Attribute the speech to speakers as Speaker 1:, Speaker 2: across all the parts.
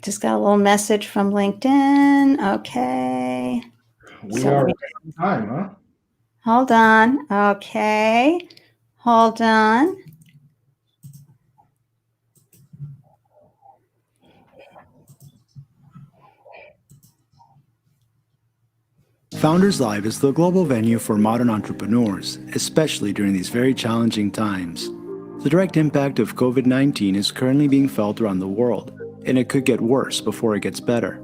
Speaker 1: Just got a little message from LinkedIn. Okay.
Speaker 2: We are on time, huh?
Speaker 1: Hold on. Okay. Hold on.
Speaker 3: Founders Live is the global venue for modern entrepreneurs, especially during these very challenging times. The direct impact of COVID-19 is currently being felt around the world, and it could get worse before it gets better.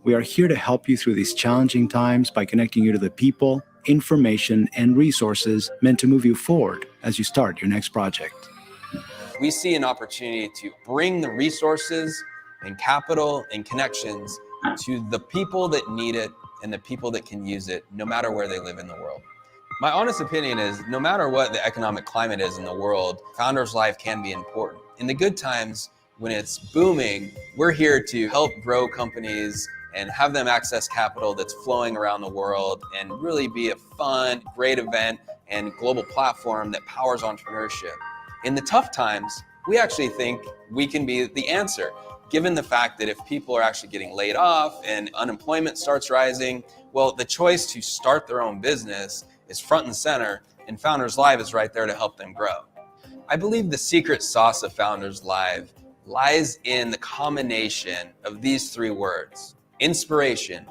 Speaker 3: We are here to help you through these challenging times by connecting you to the people, information, and resources meant to move you forward as you start your next project.
Speaker 4: We see an opportunity to bring the resources and capital and connections to the people that need it and the people that can use it, no matter where they live in the world. My honest opinion is, no matter what the economic climate is in the world, Founders Live can be important. In the good times, when it's booming, we're here to help grow companies and have them access capital that's flowing around the world and really be a fun, great event and global platform that powers entrepreneurship. In the tough times, we actually think we can be the answer, given the fact that if people are actually getting laid off and unemployment starts rising, well, the choice to start their own business is front and center, and Founders Live is right there to help them grow. I believe the secret sauce of Founders Live lies in the combination of these three words: inspiration,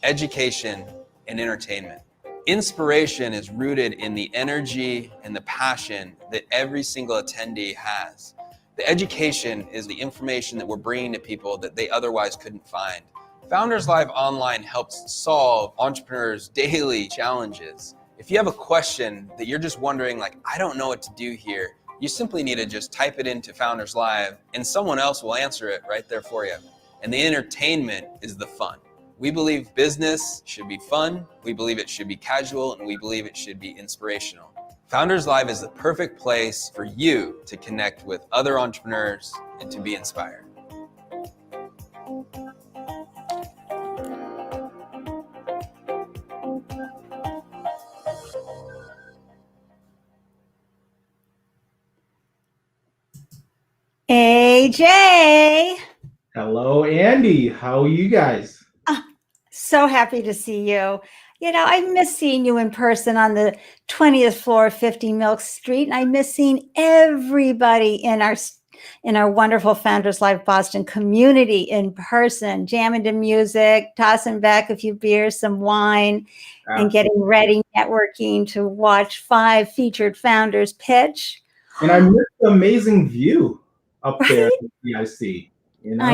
Speaker 4: education, and entertainment. Inspiration is rooted in the energy and the passion that every single attendee has. The education is the information that we're bringing to people that they otherwise couldn't find. Founders Live Online helps solve entrepreneurs' daily challenges. If you have a question that you're just wondering, like, I don't know what to do here, you simply need to just type it into Founders Live and someone else will answer it right there for you. And the entertainment is the fun. We believe business should be fun, we believe it should be casual, and we believe it should be inspirational. Founders Live is the perfect place for you to connect with other entrepreneurs and to be inspired.
Speaker 1: AJ.
Speaker 2: Hello, Andy. How are you guys?
Speaker 1: So happy to see you. You know, I miss seeing you in person on the 20th floor of 50 Milk Street. And I miss seeing everybody in our wonderful Founders Live Boston community in person, jamming to music, tossing back a few beers, some wine, and getting ready, networking to watch 5 featured founders pitch.
Speaker 2: And I missed the amazing view up there at the CIC. You know?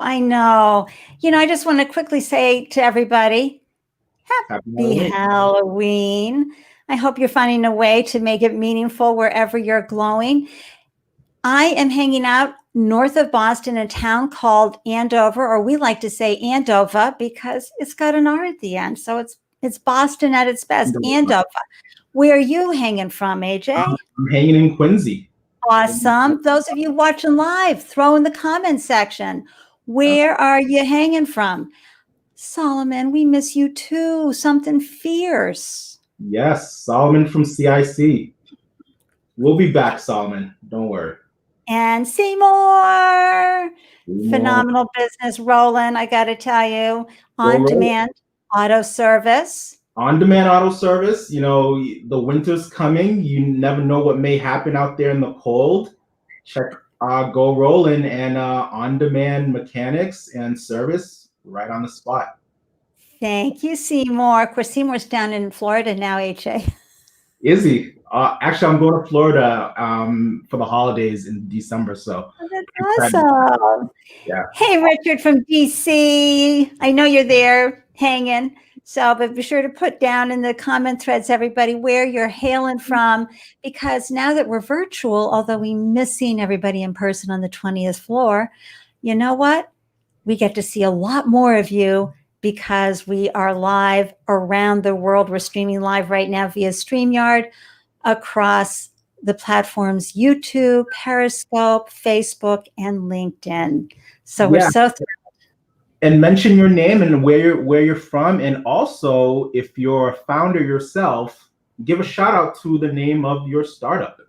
Speaker 1: I know. You know, I just want to quickly say to everybody, Happy Halloween. I hope you're finding a way to make it meaningful wherever you're glowing. I am hanging out north of Boston in a town called Andover, or we like to say Andover because it's got an R at the end. So it's Boston at its best, Andover. Where are you hanging from, AJ?
Speaker 2: I'm hanging in Quincy.
Speaker 1: Awesome. Those of you watching live, throw in the comment section. Where are you hanging from? Solomon, we miss you too. Something fierce.
Speaker 2: Yes, Solomon from CIC. We'll be back, Solomon. Don't worry.
Speaker 1: And Seymour. Phenomenal business rolling, I got to tell you. On-demand auto service.
Speaker 2: On-demand auto service. You know, the winter's coming. You never know what may happen out there in the cold. Check Go Rollin' and on-demand mechanics and service right on the spot.
Speaker 1: Thank you, Seymour. Of course, Seymour's down in Florida now, HA.
Speaker 2: Is he? Actually, I'm going to Florida for the holidays in December. So
Speaker 1: that's awesome.
Speaker 2: Yeah.
Speaker 1: Hey, Richard from DC. I know you're there hanging. So, but be sure to put down in the comment threads, everybody, where you're hailing from, because now that we're virtual, although we miss seeing everybody in person on the 20th floor, you know what? We get to see a lot more of you because we are live around the world. We're streaming live right now via StreamYard across the platforms YouTube, Periscope, Facebook, and LinkedIn. So we're so thrilled.
Speaker 2: And mention your name and where you're from. And also, if you're a founder yourself, give a shout out to the name of your startup.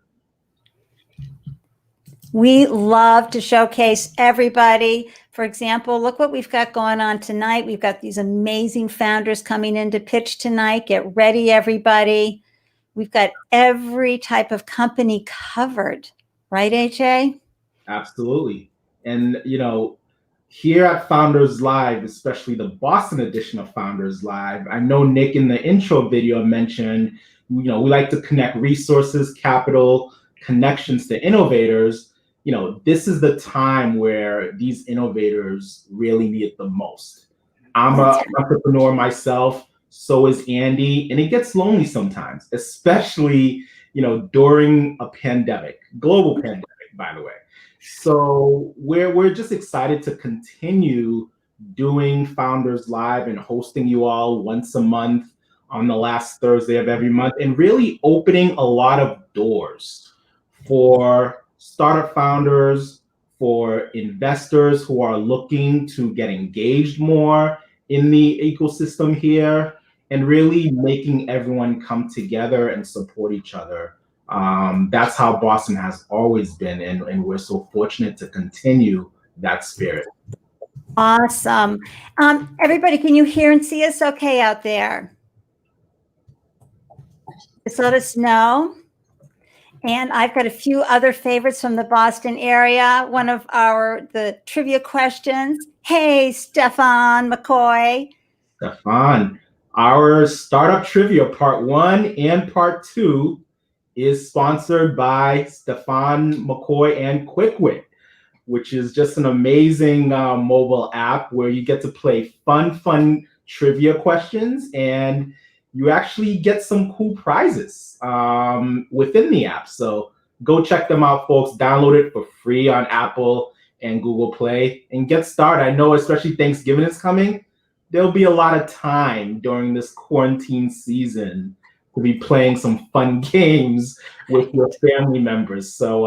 Speaker 1: We love to showcase everybody For example, look what we've got going on tonight. We've got these amazing founders coming in to pitch tonight. Get ready, everybody. We've got every type of company covered, right, AJ?
Speaker 2: Absolutely. And, here at Founders Live, especially the Boston edition of Founders Live, I know Nick in the intro video mentioned, we like to connect resources, capital, connections to innovators. This is the time where these innovators really need it the most. I'm an entrepreneur myself, so is Ande, and it gets lonely sometimes, especially, during a pandemic, global pandemic, by the way. So we're just excited to continue doing Founders Live and hosting you all once a month on the last Thursday of every month, and really opening a lot of doors for startup founders, for investors who are looking to get engaged more in the ecosystem here, and really making everyone come together and support each other. That's how Boston has always been, and we're so fortunate to continue that spirit.
Speaker 1: Awesome. Everybody, can you hear and see us okay out there? Just let us know. And I've got a few other favorites from the Boston area. One of the trivia questions. Hey, Stefan McCoy.
Speaker 2: Stefan, our startup trivia part 1 and part 2 is sponsored by Stefan McCoy and QuickWit, which is just an amazing mobile app where you get to play fun trivia questions, and you actually get some cool prizes within the app. So go check them out, folks. Download it for free on Apple and Google Play and get started. I know, especially Thanksgiving is coming. There'll be a lot of time during this quarantine season to be playing some fun games with your family members. So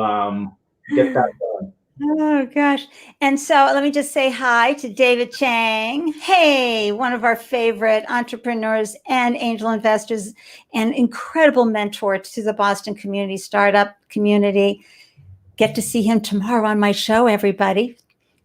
Speaker 2: get that done.
Speaker 1: Oh, gosh. And so let me just say hi to David Chang. Hey, one of our favorite entrepreneurs and angel investors and incredible mentor to the Boston community, startup community. Get to see him tomorrow on my show, everybody.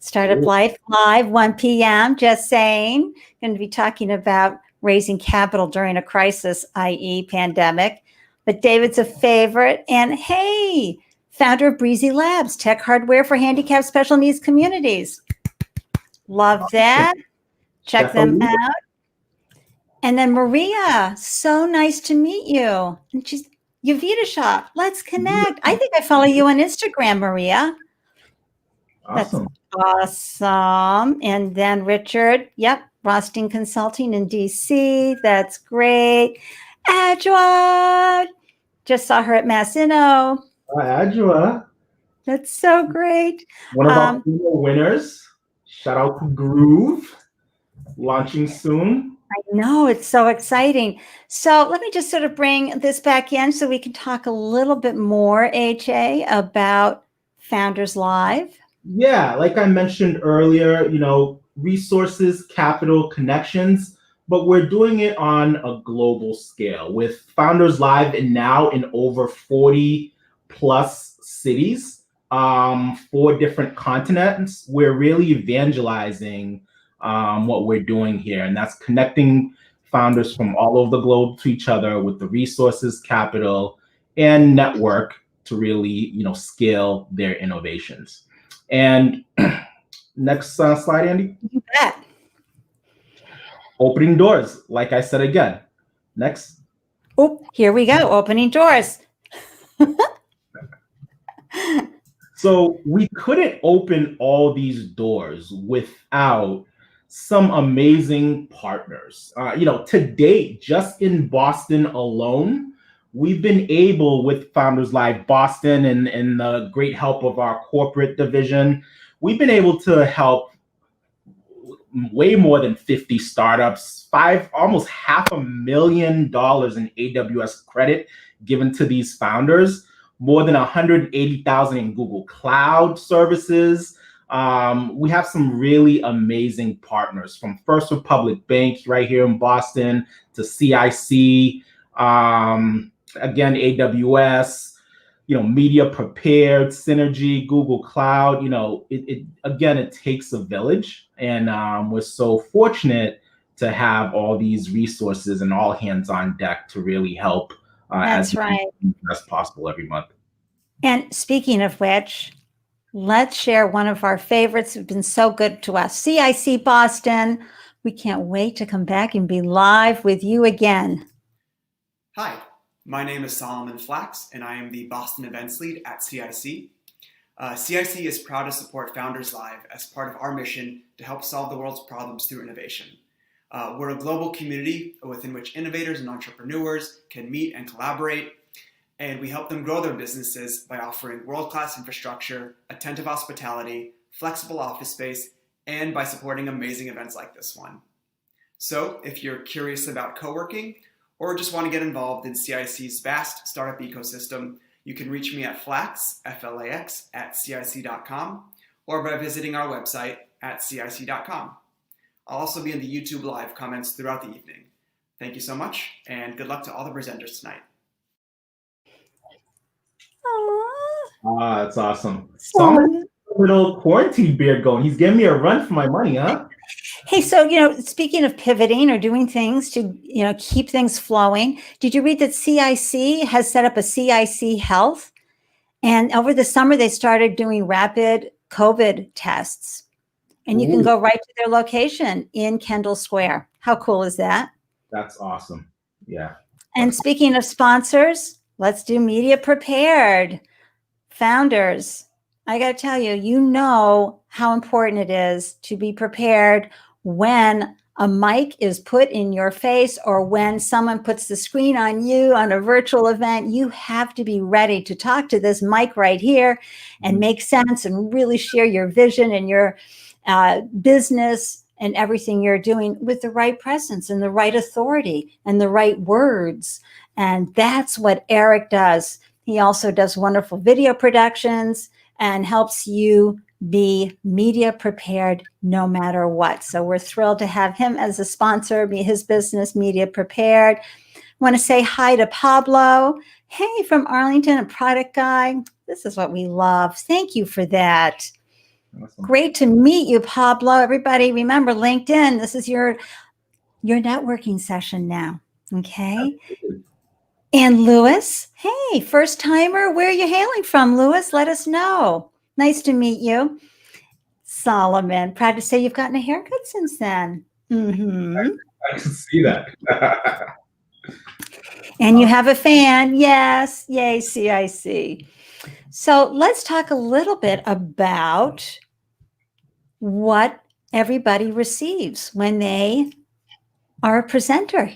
Speaker 1: Startup Life Live, 1 p.m. Just saying. Going to be talking about raising capital during a crisis, i.e. pandemic. But David's a favorite. And hey, founder of Breezy Labs, tech hardware for handicapped special needs communities. Love that. Check them out. And then Maria, so nice to meet you. And she's Yavita Shop. Let's connect. I think I follow you on Instagram, Maria.
Speaker 2: Awesome.
Speaker 1: That's awesome. And then Richard, Rosting Consulting in DC. That's great. Adjoa, just saw her at Massino.
Speaker 2: Adjoa.
Speaker 1: That's so great.
Speaker 2: One of our winners. Shout out to Groove, launching soon.
Speaker 1: I know, it's so exciting. So let me just sort of bring this back in so we can talk a little bit more, AJ, about Founders Live.
Speaker 2: Yeah, like I mentioned earlier, resources, capital, connections, but we're doing it on a global scale with Founders Live and now in over 40 plus cities, 4 different continents. We're really evangelizing what we're doing here, and that's connecting founders from all over the globe to each other with the resources, capital, and network to really, scale their innovations. And next slide, Ande.
Speaker 1: You bet.
Speaker 2: Opening doors, like I said again. Next.
Speaker 1: Oh, here we go. Opening doors.
Speaker 2: So we couldn't open all these doors without some amazing partners. To date, just in Boston alone, we've been able, with Founders Live Boston and the great help of our corporate division, we've been able to help way more than 50 startups, almost $500,000 in AWS credit given to these founders, more than 180,000 in Google Cloud Services. We have some really amazing partners, from First Republic Bank right here in Boston to CIC, again, AWS, media prepared, Synergy, Google Cloud. It takes a village, and we're so fortunate to have all these resources and all hands on deck to really help
Speaker 1: That's right.
Speaker 2: as possible every month.
Speaker 1: And speaking of which, let's share one of our favorites who've been so good to us. CIC Boston. We can't wait to come back and be live with you again.
Speaker 5: Hi, my name is Solomon Flax, and I am the Boston Events Lead at CIC. CIC is proud to support Founders Live as part of our mission to help solve the world's problems through innovation. We're a global community within which innovators and entrepreneurs can meet and collaborate, and we help them grow their businesses by offering world-class infrastructure, attentive hospitality, flexible office space, and by supporting amazing events like this one. So if you're curious about co-working or just want to get involved in CIC's vast startup ecosystem, you can reach me at Flax, F-L-A-X, @cic.com, or by visiting our website at cic.com. I'll also be in the YouTube Live comments throughout the evening. Thank you so much, and good luck to all the presenters tonight.
Speaker 2: That's awesome. Some little quarantine beard going. He's giving me a run for my money, huh?
Speaker 1: Hey, so, speaking of pivoting or doing things to, keep things flowing, did you read that CIC has set up a CIC Health? And over the summer, they started doing rapid COVID tests. And you can go right to their location in Kendall Square. How cool is that?
Speaker 2: That's awesome. Yeah.
Speaker 1: And speaking of sponsors, let's do Media Prepared. Founders, I got to tell you, you know how important it is to be prepared when a mic is put in your face or when someone puts the screen on you on a virtual event. You have to be ready to talk to this mic right here and make sense and really share your vision and your business and everything you're doing with the right presence and the right authority and the right words. And that's what Eric does. He also does wonderful video productions and helps you be media prepared no matter what. So we're thrilled to have him as a sponsor, be his business, Media Prepared. Want to say hi to Pablo. Hey, from Arlington, a product guy. This is what we love. Thank you for that.
Speaker 2: Awesome.
Speaker 1: Great to meet you, Pablo. Everybody, remember LinkedIn. This is your networking session now. Okay.
Speaker 2: Absolutely.
Speaker 1: And Lewis, hey, first timer. Where are you hailing from, Lewis? Let us know. Nice to meet you. Solomon, proud to say you've gotten a haircut since then. Mm-hmm.
Speaker 2: I can see that.
Speaker 1: And you have a fan. Yes. Yay, CIC. So let's talk a little bit about what everybody receives when they are a presenter.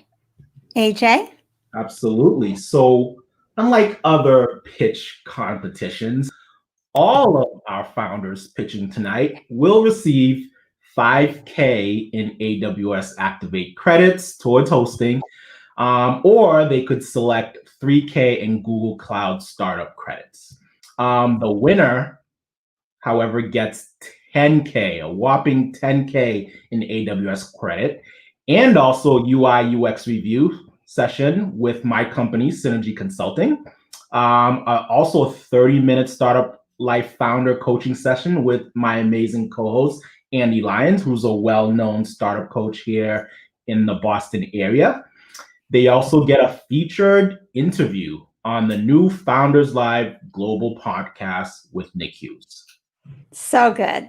Speaker 1: AJ?
Speaker 2: Absolutely. So unlike other pitch competitions, all of our founders pitching tonight will receive $5K in AWS Activate credits towards hosting, or they could select $3K in Google Cloud Startup credits. The winner, however, gets $10K, a whopping $10K in AWS credit, and also UI UX review session with my company, Synergy Consulting. Also a 30-minute startup life founder coaching session with my amazing co-host, Andy Lyons, who's a well-known startup coach here in the Boston area. They also get a featured interview on the new Founders Live Global podcast with Nick Hughes.
Speaker 1: So good.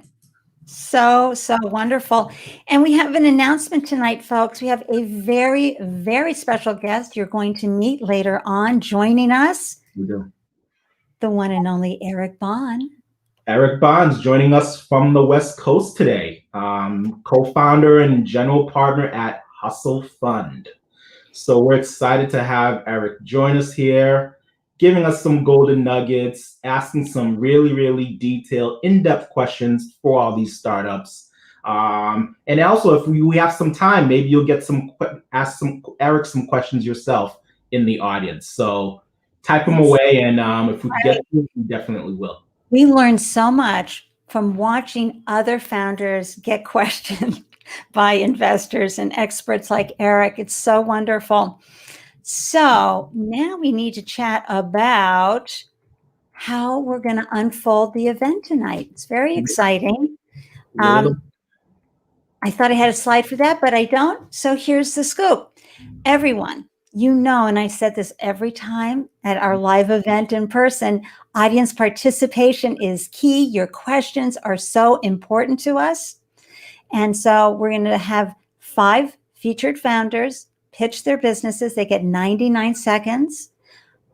Speaker 1: So wonderful. And we have an announcement tonight, folks. We have a very, very special guest you're going to meet later on joining us.
Speaker 2: We do.
Speaker 1: The one and only Eric Bond.
Speaker 2: Eric Bond's joining us from the West Coast today, co-founder and general partner at Hustle Fund. So we're excited to have Eric join us here, giving us some golden nuggets, asking some really, really detailed, in-depth questions for all these startups. And also, if we have some time, maybe you'll get ask Eric some questions yourself in the audience. So type them away, and if we get to it, we definitely will.
Speaker 1: We learned so much from watching other founders get questioned by investors and experts like Eric. It's so wonderful. So now we need to chat about how we're going to unfold the event tonight. It's very exciting. I thought I had a slide for that, but I don't. So here's the scoop. Everyone, you know, and I said this every time at our live event in person, audience participation is key. Your questions are so important to us. And so we're going to have 5 featured founders pitch their businesses. They get 99 seconds.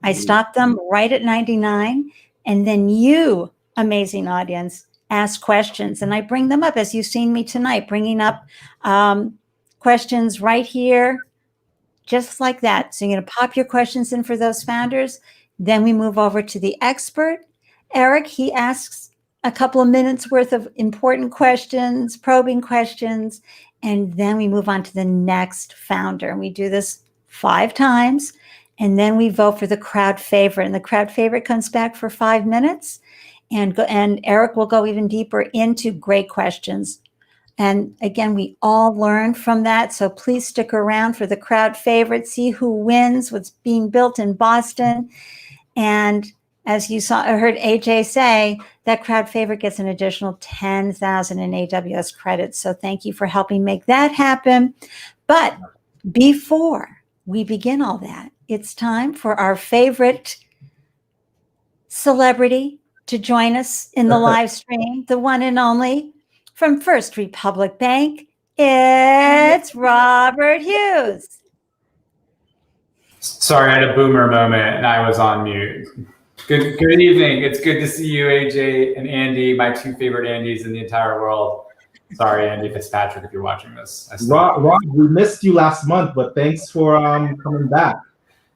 Speaker 1: I stop them right at 99. And then you, amazing audience, ask questions. And I bring them up, as you've seen me tonight, bringing up questions right here, just like that. So you're going to pop your questions in for those founders. Then we move over to the expert. Eric, he asks a couple of minutes worth of important questions, probing questions, and then we move on to the next founder. And we do this 5 times, and then we vote for the crowd favorite. And the crowd favorite comes back for 5 minutes, and Eric will go even deeper into great questions. And again, we all learn from that. So please stick around for the crowd favorite, see who wins, what's being built in Boston. And as you saw, I heard AJ say, that crowd favorite gets an additional 10,000 in AWS credits. So thank you for helping make that happen. But before we begin all that, it's time for our favorite celebrity to join us in the live stream, the one and only from First Republic Bank. It's Robert Hughes.
Speaker 6: Sorry, I had a boomer moment and I was on mute. Good evening. It's good to see you, AJ and Andy, my 2 favorite Andys in the entire world. Sorry, Andy Fitzpatrick, if you're watching this.
Speaker 2: Rob, we missed you last month, but thanks for coming back.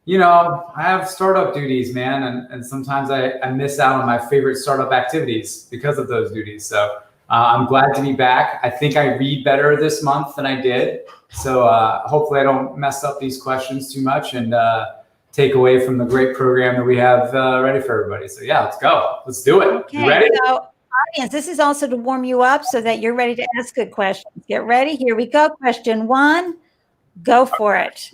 Speaker 6: You know, I have startup duties, man, and sometimes I miss out on my favorite startup activities because of those duties. So I'm glad to be back. I think I read better this month than I did. So hopefully I don't mess up these questions too much and take away from the great program that we have ready for everybody. So yeah, let's go. Let's do it.
Speaker 1: Okay,
Speaker 6: you ready?
Speaker 1: So audience, this is also to warm you up so that you're ready to ask good questions. Get ready. Here we go. Question 1. Go for it.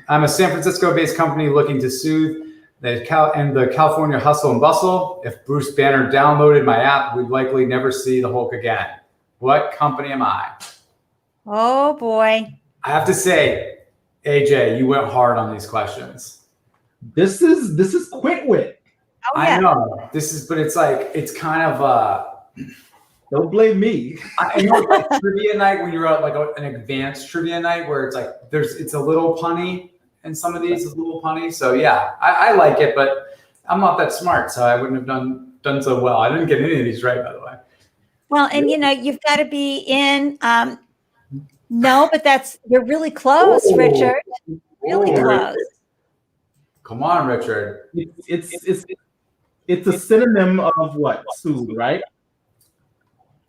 Speaker 6: I'm a San Francisco-based company looking to soothe the California hustle and bustle. If Bruce Banner downloaded my app, we'd likely never see the Hulk again. What company am I?
Speaker 1: Oh boy.
Speaker 6: I have to say, AJ, you went hard on these questions.
Speaker 2: This is Quitwit.
Speaker 1: Oh, yeah.
Speaker 6: I know but it's kind of
Speaker 2: Don't blame me.
Speaker 6: I know it's like trivia night when you're at like an advanced trivia night where it's like it's a little punny, and some of these is a little punny. So yeah, I like it, but I'm not that smart, so I wouldn't have done so well. I didn't get any of these right, by the way.
Speaker 1: Well, and you know, you've got to be in. No, but you're really close, Richard. Really close.
Speaker 6: Come on, Richard.
Speaker 2: It's a synonym of what? Soothe, right?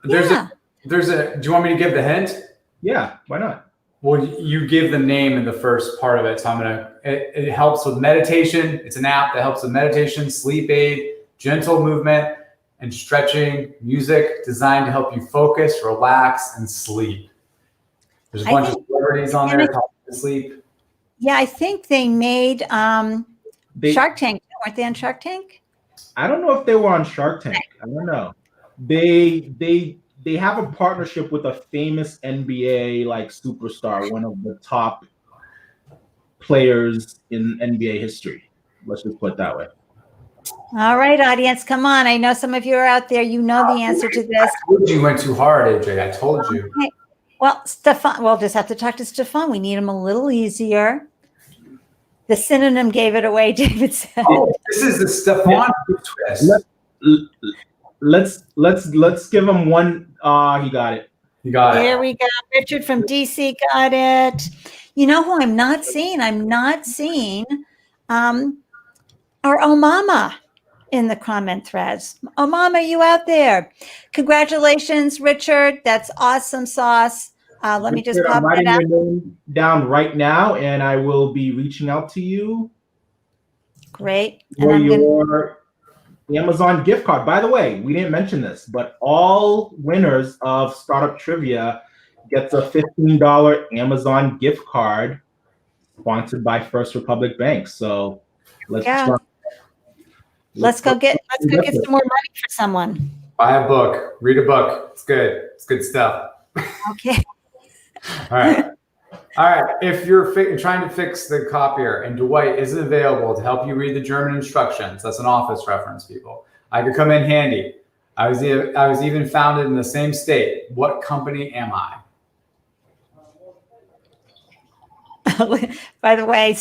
Speaker 6: Do you want me to give the hint?
Speaker 2: Yeah, why not?
Speaker 6: Well, you give the name in the first part of it. So it helps with meditation. It's an app that helps with meditation, sleep aid, gentle movement, and stretching, music designed to help you focus, relax, and sleep. There's a bunch of celebrities on there helping you sleep.
Speaker 1: Yeah, I think they made Shark Tank. Weren't they on Shark Tank?
Speaker 2: I don't know if they were on Shark Tank. I don't know. They have a partnership with a famous NBA like superstar, one of the top players in NBA history. Let's just put it that way.
Speaker 1: All right, audience, come on. I know some of you are out there. You know the answer to this.
Speaker 6: I told you went too hard, AJ. I told you.
Speaker 1: Okay. Well, Stefan, we'll just have to talk to Stefan. We need him a little easier. The synonym gave it away, David said.
Speaker 6: Oh, this is the Stefan twist.
Speaker 2: Let's give him one. He got it.
Speaker 6: You got it.
Speaker 1: Here we go. Richard from DC got it. You know who I'm not seeing? I'm not seeing our Omama in the comment threads. Omama, you out there? Congratulations, Richard. That's awesome sauce. Let me just pop
Speaker 2: I'm writing
Speaker 1: that out.
Speaker 2: your name down right now, and I will be reaching out to you.
Speaker 1: Great.
Speaker 2: For your Amazon gift card. By the way, we didn't mention this, but all winners of Startup Trivia gets a $15 Amazon gift card sponsored by First Republic Bank. So let's start.
Speaker 1: Let's go get some more money for someone.
Speaker 6: Buy a book. Read a book. It's good. It's good stuff.
Speaker 1: Okay.
Speaker 6: All right. All right. If you're trying to fix the copier and Dwight isn't available to help you read the German instructions, that's an office reference, people. I could come in handy. I was even founded in the same state. What company am I?
Speaker 1: By the way,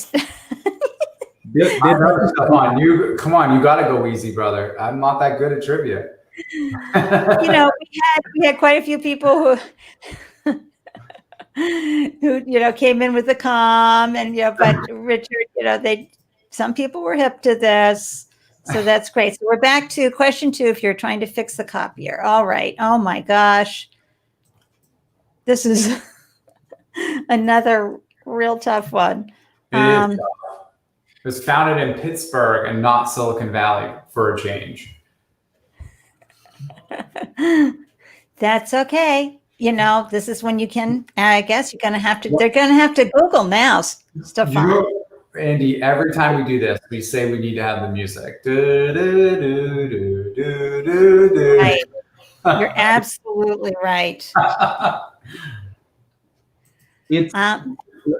Speaker 6: Come on, you got to go easy, brother. I'm not that good at trivia.
Speaker 1: we had quite a few people who came in with the calm, and but Richard, some people were hip to this, so that's great. So we're back to question 2. If you're trying to fix the copier, all right. Oh my gosh, this is another real tough one.
Speaker 6: It is tough. It was founded in Pittsburgh and not Silicon Valley for a change.
Speaker 1: That's okay. This is when you can, I guess they're going to have to Google now, Stefan.
Speaker 6: Andy, every time we do this, we say we need to have the music.
Speaker 1: Right. You're absolutely right.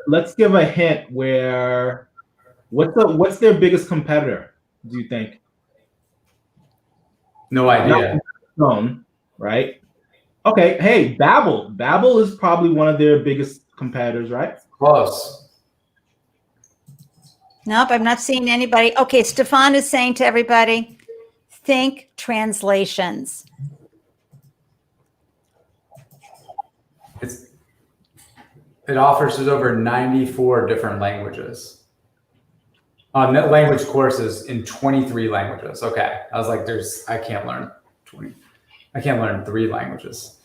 Speaker 2: Let's give a hint where, what's their biggest competitor, do you think?
Speaker 6: No idea.
Speaker 2: Right? Okay, hey, Babbel. Babbel is probably one of their biggest competitors, right?
Speaker 6: Close.
Speaker 1: Nope, I'm not seeing anybody. Okay, Stefan is saying to everybody, think translations.
Speaker 6: It offers over 94 different languages. Language courses in 23 languages. Okay, I was like, I can't learn 20. I can't learn 3 languages.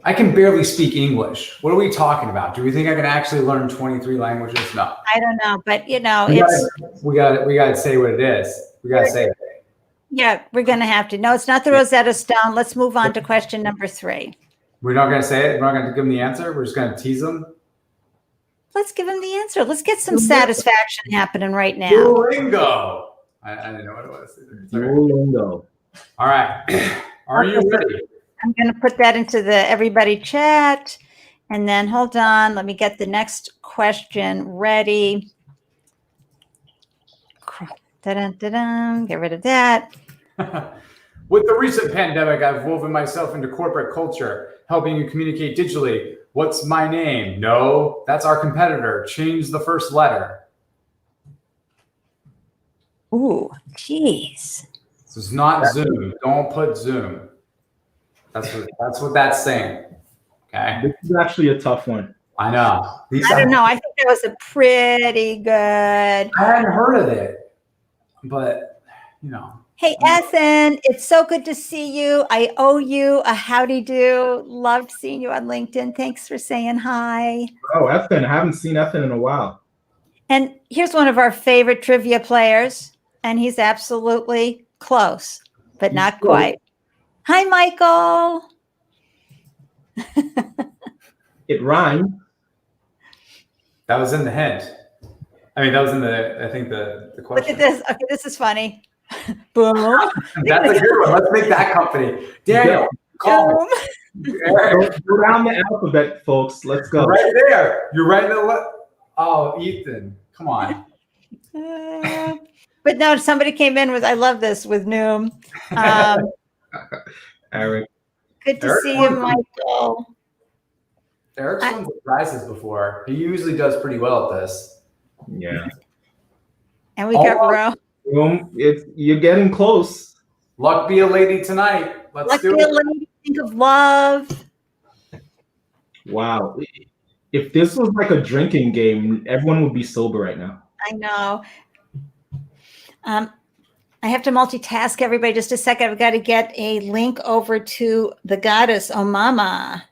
Speaker 6: I can barely speak English. What are we talking about? Do we think I can actually learn 23 languages? No.
Speaker 1: I don't know, but
Speaker 6: we got to say what it is. We got to say it.
Speaker 1: Yeah, we're going to have to. No, it's not the Rosetta Stone. Let's move on to question number 3.
Speaker 6: We're not going to say it. We're not going to give them the answer. We're just going to tease them.
Speaker 1: Let's give them the answer. Let's get some satisfaction happening right now.
Speaker 6: Duolingo. I didn't know what it was.
Speaker 2: Duolingo.
Speaker 6: All right. Are you ready?
Speaker 1: I'm going to put that into the everybody chat. And then hold on. Let me get the next question ready. Da-dun, get rid of that.
Speaker 6: With the recent pandemic, I've woven myself into corporate culture, helping you communicate digitally. What's my name? No, that's our competitor. Change the first letter.
Speaker 1: Ooh, geez.
Speaker 6: This is not Zoom. Don't put Zoom. That's what that's saying. Okay.
Speaker 2: This is actually a tough one.
Speaker 6: I know.
Speaker 1: I don't know. I think that was a pretty good.
Speaker 6: I hadn't heard of it, but
Speaker 1: Hey, Ethan, it's so good to see you. I owe you a howdy do. Loved seeing you on LinkedIn. Thanks for saying hi.
Speaker 2: Oh, Ethan. I haven't seen Ethan in a while.
Speaker 1: And here's one of our favorite trivia players, and he's absolutely close, but not quite. Hi, Michael.
Speaker 2: It rhymed.
Speaker 6: that was in the hint. I mean, that was in I think the question.
Speaker 1: Look at this. Okay, this is funny. Boom.
Speaker 6: That's a good one. Let's make that company. Daniel, call me.
Speaker 2: Go down the alphabet, folks. Let's go.
Speaker 6: Right there. You're right in the Oh, Ethan. Come on.
Speaker 1: But no, somebody came in with, I love this, with Noom.
Speaker 2: Eric.
Speaker 1: Good to see you, Michael.
Speaker 6: Eric's won some prizes before. He usually does pretty well at this.
Speaker 2: Yeah.
Speaker 1: And we got Ro.
Speaker 2: You're getting close.
Speaker 6: Luck be a lady tonight. Let's do it.
Speaker 1: Luck be a lady. Think of love.
Speaker 2: Wow. If this was like a drinking game, everyone would be sober right now.
Speaker 1: I know. I have to multitask, everybody. Just a second. I've got to get a link over to the goddess, Mama.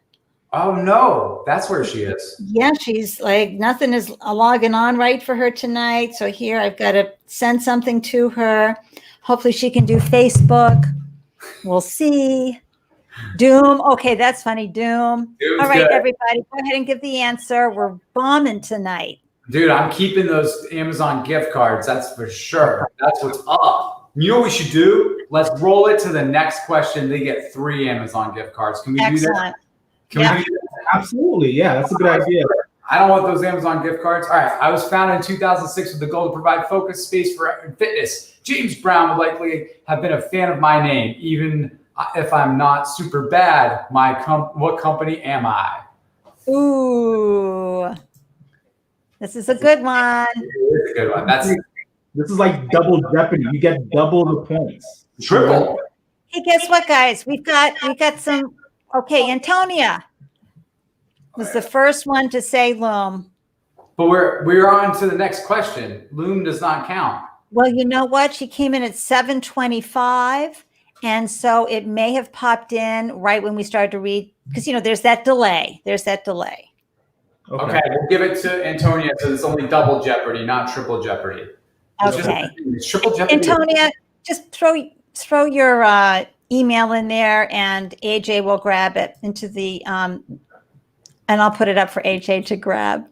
Speaker 6: Oh, no. That's where she is.
Speaker 1: Yeah, she's like, nothing is logging on right for her tonight. So here I've got to send something to her. Hopefully she can do Facebook. We'll see. Doom. Okay, that's funny. Doom.
Speaker 6: Doom's
Speaker 1: all right,
Speaker 6: good.
Speaker 1: everybody, go ahead and give the answer. We're bombing tonight.
Speaker 6: Dude, I'm keeping those Amazon gift cards. That's for sure. That's what's up. You know what we should do? Let's roll it to the next question. They get 3 Amazon gift cards. Can we do that? Can we do that?
Speaker 2: Absolutely. Yeah, that's a good idea.
Speaker 6: I don't want those Amazon gift cards. All right. I was founded in 2006 with the goal to provide focused space for fitness. James Brown would likely have been a fan of my name, even if I'm not super bad. What company am I?
Speaker 1: Ooh, this is a good one.
Speaker 6: It's a good one.
Speaker 2: This is like double jeopardy. You get double the points.
Speaker 6: Triple.
Speaker 1: Hey, guess what, guys? We've got some. Okay, Antonia was the first one to say loom.
Speaker 6: But we're on to the next question. Loom does not count.
Speaker 1: Well, you know what? She came in at 7:25, and so it may have popped in right when we started to read, because there's that delay.
Speaker 6: Okay, we'll give it to Antonia, so it's only double jeopardy, not triple jeopardy.
Speaker 1: Okay.
Speaker 6: It's triple jeopardy.
Speaker 1: Antonia, just throw your email in there, and AJ will grab it into the and I'll put it up for AJ to grab.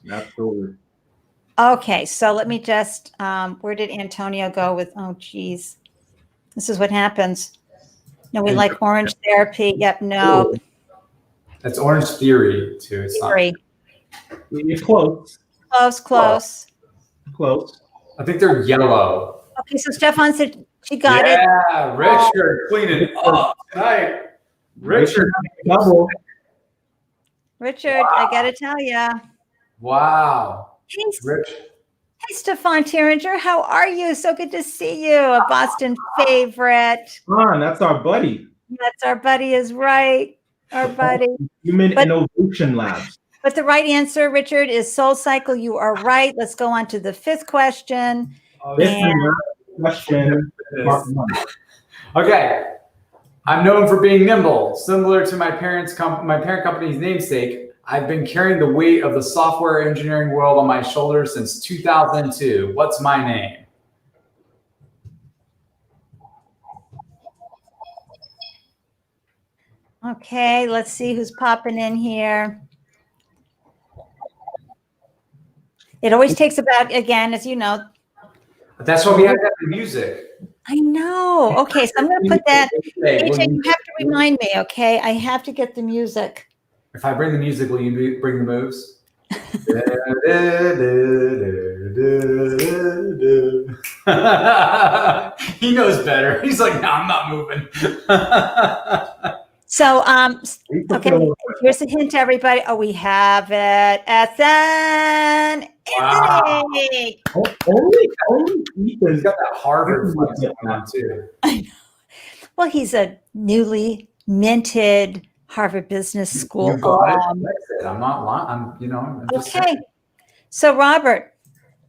Speaker 2: Absolutely.
Speaker 1: Okay, so let me just where did Antonio go with? Oh, geez, this is what happens. No, we like orange therapy. Yep, no.
Speaker 6: That's Orange Theory too. It's
Speaker 1: Theory.
Speaker 2: You're close.
Speaker 1: Close.
Speaker 2: Close.
Speaker 6: I think they're yellow.
Speaker 1: Okay, so Stefan said she got it.
Speaker 6: Yeah, Richard cleaning up tonight. Richard.
Speaker 2: Double.
Speaker 1: Richard, I gotta tell you.
Speaker 6: Wow.
Speaker 1: Hey, Stefan Tieringer, how are you? So good to see you. A Boston favorite.
Speaker 2: That's our buddy.
Speaker 1: That's our buddy is right. Our buddy.
Speaker 2: Human Innovation Labs.
Speaker 1: But the right answer, Richard, is Soul Cycle. You are right. Let's go on to the 5th question.
Speaker 2: Question.
Speaker 6: Okay. I'm known for being nimble. Similar to my parent company's namesake, I've been carrying the weight of the software engineering world on my shoulders since 2002. What's my name?
Speaker 1: Okay, let's see who's popping in here. It always takes about, again, as you know.
Speaker 6: That's why we have to have the music.
Speaker 1: I know. Okay, so I'm going to put that. AJ, you have to remind me, okay? I have to get the music.
Speaker 6: If I bring the music, will you bring the moves? He knows better. He's like, no, I'm not moving.
Speaker 1: So, okay, here's a hint to everybody. Oh, we have it. Ethan Anthony.
Speaker 2: Only
Speaker 6: He's got that Harvard flex going on too.
Speaker 1: I know. Well, he's a newly minted Harvard Business School.
Speaker 6: You got it. I'm not lying. I'm just
Speaker 1: okay. So, Robert,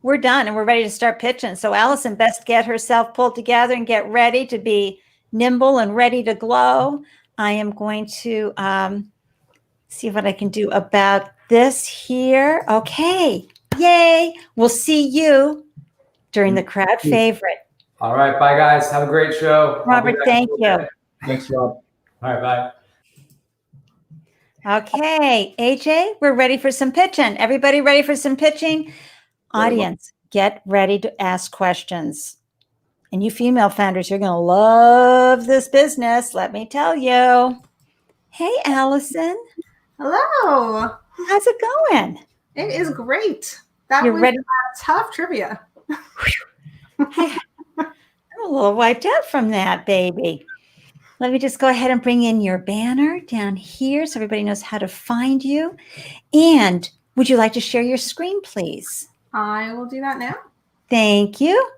Speaker 1: we're done and we're ready to start pitching. So, Allison best get herself pulled together and get ready to be nimble and ready to glow. I am going to see what I can do about this here. Okay. Yay. We'll see you during the crowd favorite.
Speaker 6: All right. Bye, guys. Have a great show.
Speaker 1: Robert, thank you.
Speaker 2: Thanks, Rob.
Speaker 6: All right. Bye.
Speaker 1: Okay. AJ, we're ready for some pitching. Everybody ready for some pitching? Audience, get ready to ask questions. And you female founders, you're going to love this business. Let me tell you. Hey, Allison.
Speaker 7: Hello.
Speaker 1: How's it going?
Speaker 7: It is great. That
Speaker 1: You're
Speaker 7: was
Speaker 1: ready?
Speaker 7: tough trivia.
Speaker 1: I'm a little wiped out from that, baby. Let me just go ahead and bring in your banner down here so everybody knows how to find you. And would you like to share your screen, please?
Speaker 7: I will do that now.
Speaker 1: Thank you.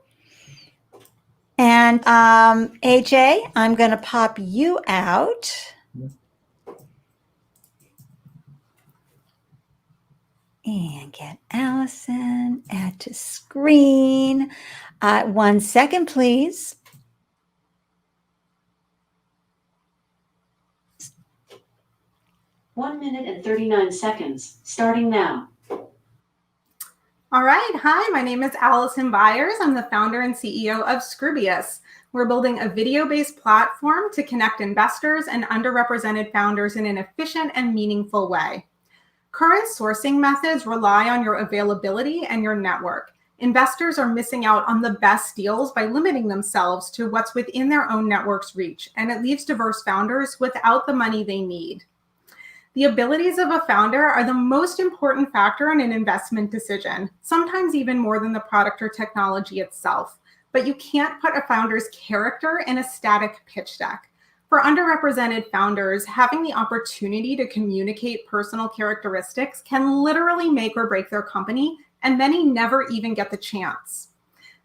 Speaker 1: And AJ, I'm going to pop you out. And get Allison, add to screen. 1 second, please.
Speaker 8: One minute and 39 seconds, starting now.
Speaker 7: All right. Hi, my name is Allison Byers. I'm the founder and CEO of Scribius. We're building a video-based platform to connect investors and underrepresented founders in an efficient and meaningful way. Current sourcing methods rely on your availability and your network. Investors are missing out on the best deals by limiting themselves to what's within their own network's reach, and it leaves diverse founders without the money they need. The abilities of a founder are the most important factor in an investment decision, sometimes even more than the product or technology itself. But you can't put a founder's character in a static pitch deck. For underrepresented founders, having the opportunity to communicate personal characteristics can literally make or break their company, and many never even get the chance.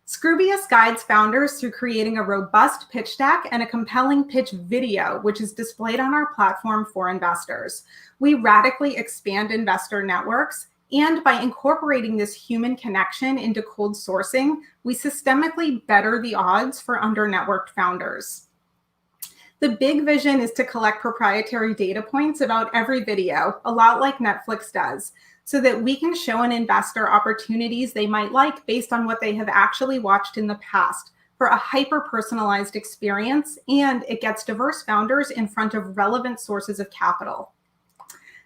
Speaker 7: Scroobius guides founders through creating a robust pitch deck and a compelling pitch video, which is displayed on our platform for investors. We radically expand investor networks, and by incorporating this human connection into cold sourcing, we systemically better the odds for under-networked founders. The big vision is to collect proprietary data points about every video, a lot like Netflix does, so that we can show an investor opportunities they might like based on what they have actually watched in the past for a hyper-personalized experience, and it gets diverse founders in front of relevant sources of capital.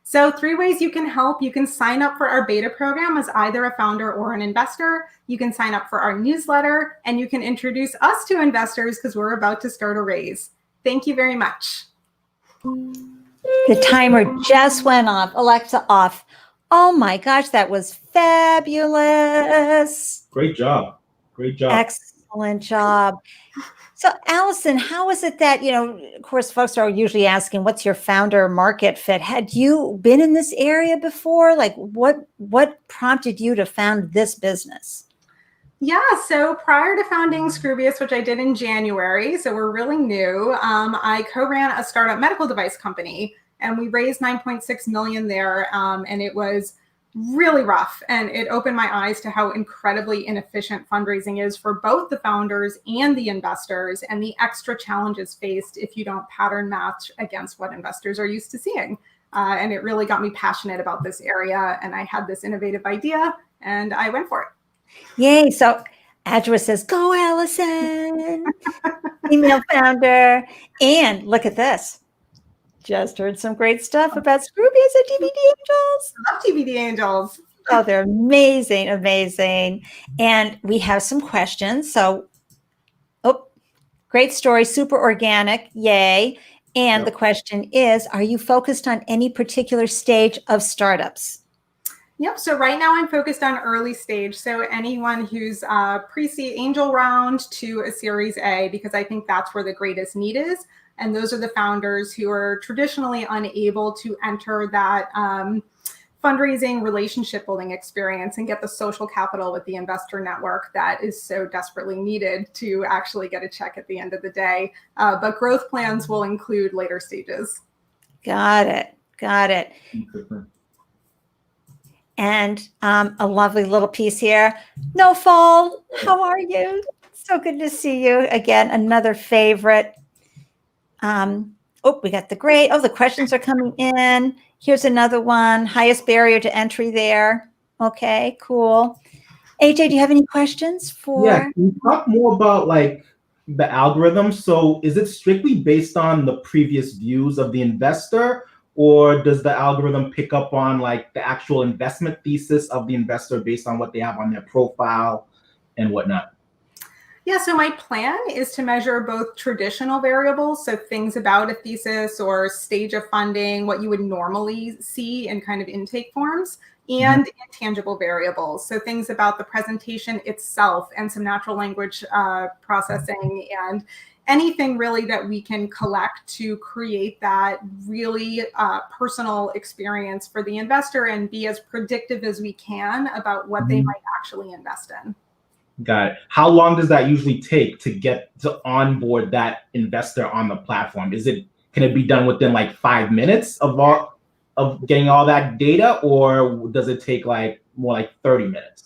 Speaker 7: So 3 ways you can help. You can sign up for our beta program as either a founder or an investor. You can sign up for our newsletter, and you can introduce us to investors because we're about to start a raise. Thank you very much.
Speaker 1: The timer just went off. Alexa, off. Oh my gosh, that was fabulous.
Speaker 2: Great job. Great job.
Speaker 1: Excellent job. So Allison, how is it that, of course, folks are usually asking, what's your founder market fit? Had you been in this area before? Like what prompted you to found this business?
Speaker 7: Yeah, so prior to founding Scroobius, which I did in January, so we're really new, I co-ran a startup medical device company, and we raised 9.6 million there, and it was really rough, and it opened my eyes to how incredibly inefficient fundraising is for both the founders and the investors, and the extra challenges faced if you don't pattern match against what investors are used to seeing. And it really got me passionate about this area, and I had this innovative idea, and I went for it.
Speaker 1: Yay. So Adra says, go Allison, female founder. And look at this. Just heard some great stuff about Scroobius and DVD Angels.
Speaker 7: I love DVD Angels.
Speaker 1: Oh, they're amazing, amazing. And we have some questions. So, great story, super organic, yay. And the question is, are you focused on any particular stage of startups?
Speaker 7: Yep. So right now I'm focused on early stage. So anyone who's pre-seed angel round to a Series A, because I think that's where the greatest need is. And those are the founders who are traditionally unable to enter that fundraising relationship building experience and get the social capital with the investor network that is so desperately needed to actually get a check at the end of the day. But growth plans will include later stages.
Speaker 1: Got it. Got it. And a lovely little piece here. No Fall, how are you? So good to see you again. Another favorite. We got the great. Oh, the questions are coming in. Here's another one. Highest barrier to entry there. Okay, cool. AJ, do you have any questions for?
Speaker 2: Yeah, can you talk more about like the algorithm? So is it strictly based on the previous views of the investor, or does the algorithm pick up on like the actual investment thesis of the investor based on what they have on their profile and whatnot?
Speaker 7: Yeah, so my plan is to measure both traditional variables, so things about a thesis or stage of funding, what you would normally see in kind of intake forms, and intangible variables, so things about the presentation itself and some natural language processing and anything really that we can collect to create that really personal experience for the investor and be as predictive as we can about what they might actually invest in.
Speaker 2: Got it. How long does that usually take to get to onboard that investor on the platform? Can it be done within like 5 minutes of getting all that data, or does it take like more like 30 minutes?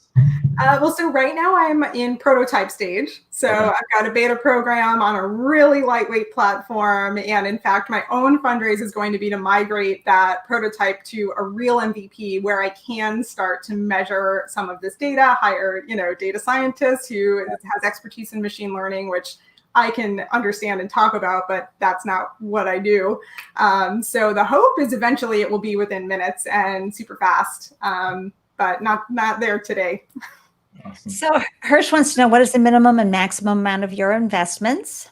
Speaker 7: Well, so right now I'm in prototype stage. So I've got a beta program on a really lightweight platform. And in fact, my own fundraise is going to be to migrate that prototype to a real MVP where I can start to measure some of this data, hire, data scientists who has expertise in machine learning, which I can understand and talk about, but that's not what I do. So the hope is eventually it will be within minutes and super fast, but not there today.
Speaker 2: Awesome.
Speaker 1: So Hirsch wants to know, what is the minimum and maximum amount of your investments?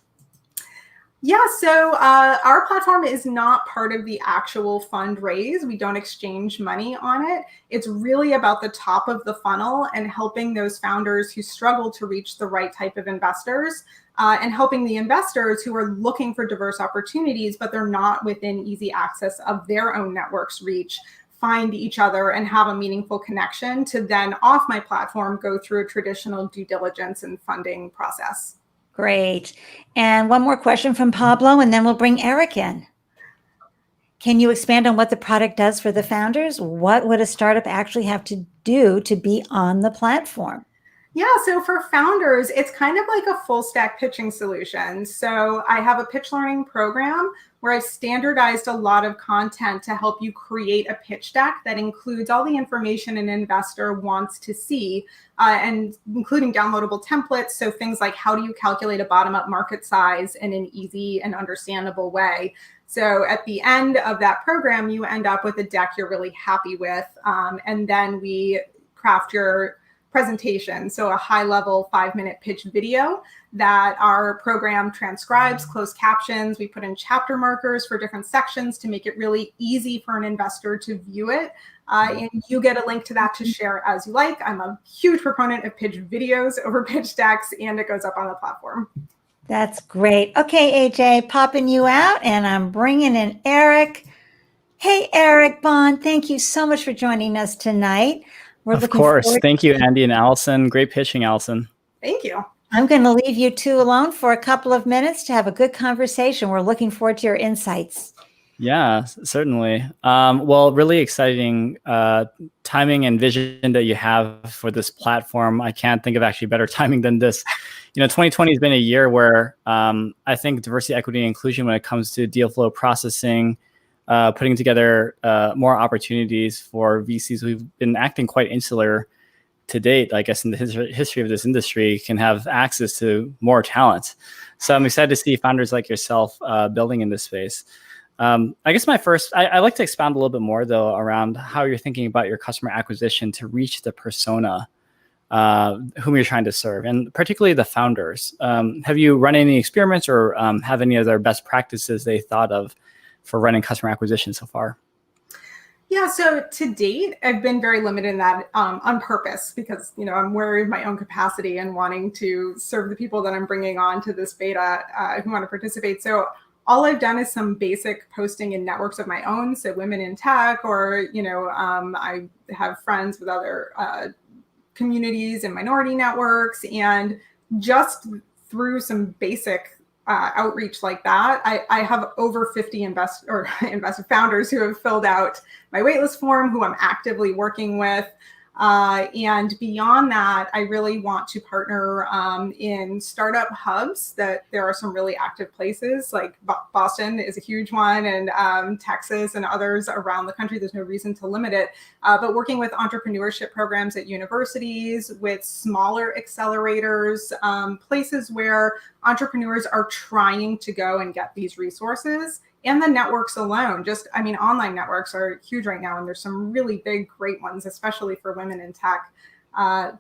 Speaker 7: Yeah, so our platform is not part of the actual fundraise. We don't exchange money on it. It's really about the top of the funnel and helping those founders who struggle to reach the right type of investors, and helping the investors who are looking for diverse opportunities, but they're not within easy access of their own network's reach, find each other and have a meaningful connection to then off my platform go through a traditional due diligence and funding process.
Speaker 1: Great. And one more question from Pablo, and then we'll bring Eric in. Can you expand on what the product does for the founders? What would a startup actually have to do to be on the platform?
Speaker 7: Yeah, so for founders, it's kind of like a full stack pitching solution. So I have a pitch learning program where I've standardized a lot of content to help you create a pitch deck that includes all the information an investor wants to see, and including downloadable templates. So things like, how do you calculate a bottom-up market size in an easy and understandable way? So at the end of that program, you end up with a deck you're really happy with. And then we craft your presentation. So a high-level 5-minute pitch video that our program transcribes, closed captions. We put in chapter markers for different sections to make it really easy for an investor to view it. And you get a link to that to share as you like. I'm a huge proponent of pitch videos over pitch decks, and it goes up on the platform.
Speaker 1: That's great. Okay, AJ, popping you out, and I'm bringing in Eric. Hey, Eric Bond, thank you so much for joining us tonight.
Speaker 9: Of course. Thank you, Andy and Allison. Great pitching, Allison.
Speaker 7: Thank you.
Speaker 1: I'm going to leave you two alone for a couple of minutes to have a good conversation. We're looking forward to your insights.
Speaker 9: Yeah, certainly. Well, really exciting timing and vision that you have for this platform. I can't think of actually better timing than this. 2020 has been a year where I think diversity, equity, and inclusion when it comes to deal flow processing, putting together more opportunities for VCs who've been acting quite insular to date, I guess, in the history of this industry, can have access to more talent. So I'm excited to see founders like yourself building in this space. I guess I'd like to expound a little bit more, though, around how you're thinking about your customer acquisition to reach the persona whom you're trying to serve, and particularly the founders. Have you run any experiments or have any other best practices they thought of for running customer acquisition so far?
Speaker 7: Yeah, so to date, I've been very limited in that on purpose because, I'm wary of my own capacity and wanting to serve the people that I'm bringing on to this beta who want to participate. So all I've done is some basic posting in networks of my own, so women in tech, or, I have friends with other communities and minority networks, and just through some basic outreach like that, I have over 50 investor founders who have filled out my waitlist form, who I'm actively working with. And beyond that, I really want to partner in startup hubs. That there are some really active places, like Boston is a huge one, and Texas and others around the country. There's no reason to limit it. But working with entrepreneurship programs at universities, with smaller accelerators, places where entrepreneurs are trying to go and get these resources. And the networks alone, online networks are huge right now, and there's some really big, great ones, especially for women in tech.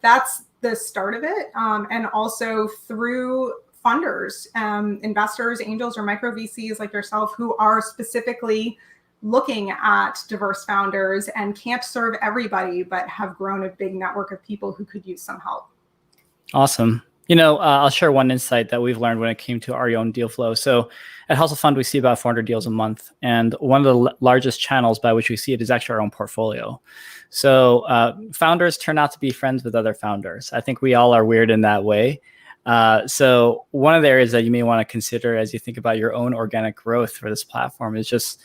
Speaker 7: That's the start of it. And also through funders, investors, angels, or micro VCs like yourself, who are specifically looking at diverse founders and can't serve everybody, but have grown a big network of people who could use some help.
Speaker 9: Awesome. I'll share one insight that we've learned when it came to our own deal flow. So at Hustle Fund, we see about 400 deals a month. And one of the largest channels by which we see it is actually our own portfolio. So founders turn out to be friends with other founders. I think we all are weird in that way. So one of the areas that you may want to consider as you think about your own organic growth for this platform is just,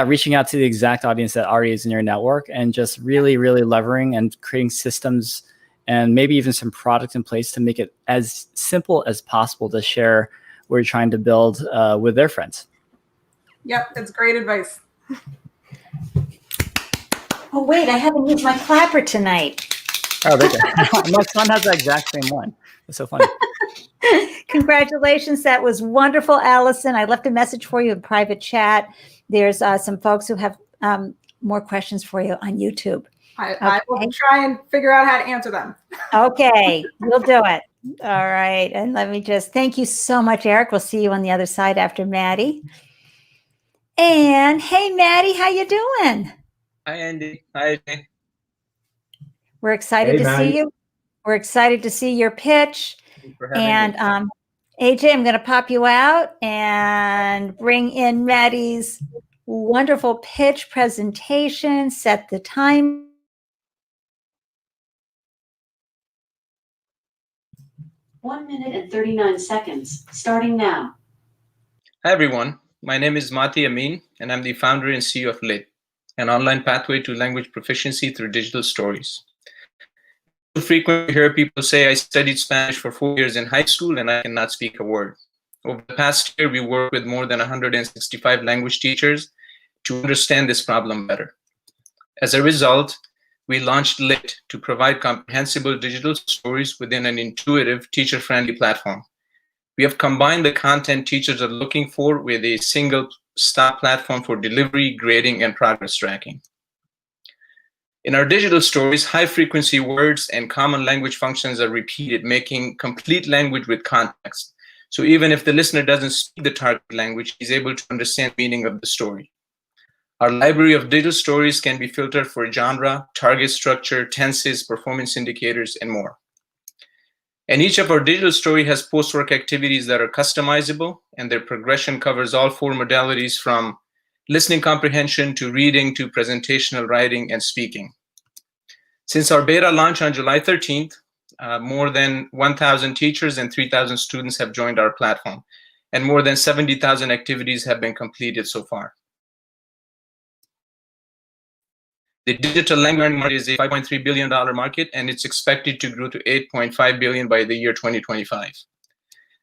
Speaker 9: reaching out to the exact audience that already is in your network, and just really, really levering and creating systems and maybe even some product in place to make it as simple as possible to share what you're trying to build with their friends.
Speaker 7: Yep, that's great advice.
Speaker 1: Oh, wait, I haven't used my clapper tonight.
Speaker 9: Oh, there you go. My son has the exact same one. It's so funny.
Speaker 1: Congratulations. That was wonderful, Allison. I left a message for you in private chat. There's some folks who have more questions for you on YouTube.
Speaker 7: I will try and figure out how to answer them.
Speaker 1: Okay, we'll do it. All right. And let me just thank you so much, Eric. We'll see you on the other side after Maddie. And hey, Maddie, how you doing?
Speaker 10: Hi, Andy. Hi, Jay.
Speaker 1: We're excited to see you. We're excited to see your pitch.
Speaker 10: Thanks for having me.
Speaker 1: AJ, I'm going to pop you out and bring in Maddie's wonderful pitch presentation. Set the time.
Speaker 8: One minute and 39 seconds, starting now.
Speaker 10: Hi, everyone. My name is Mati Amin, and I'm the founder and CEO of LIT, an online pathway to language proficiency through digital stories. You frequently hear people say, I studied Spanish for 4 years in high school and I cannot speak a word. Over the past year, we worked with more than 165 language teachers to understand this problem better. As a result, we launched LIT to provide comprehensible digital stories within an intuitive, teacher-friendly platform. We have combined the content teachers are looking for with a single-stop platform for delivery, grading, and progress tracking. In our digital stories, high-frequency words and common language functions are repeated, making complete language with context. So even if the listener doesn't speak the target language, he's able to understand the meaning of the story. Our library of digital stories can be filtered for genre, target structure, tenses, performance indicators, and more. And each of our digital story has post-work activities that are customizable, and their progression covers all 4 modalities from listening comprehension to reading to presentational writing and speaking. Since our beta launch on July 13th, more than 1,000 teachers and 3,000 students have joined our platform, and more than 70,000 activities have been completed so far. The digital language learning market is a $5.3 billion market, and it's expected to grow to $8.5 billion by the year 2025.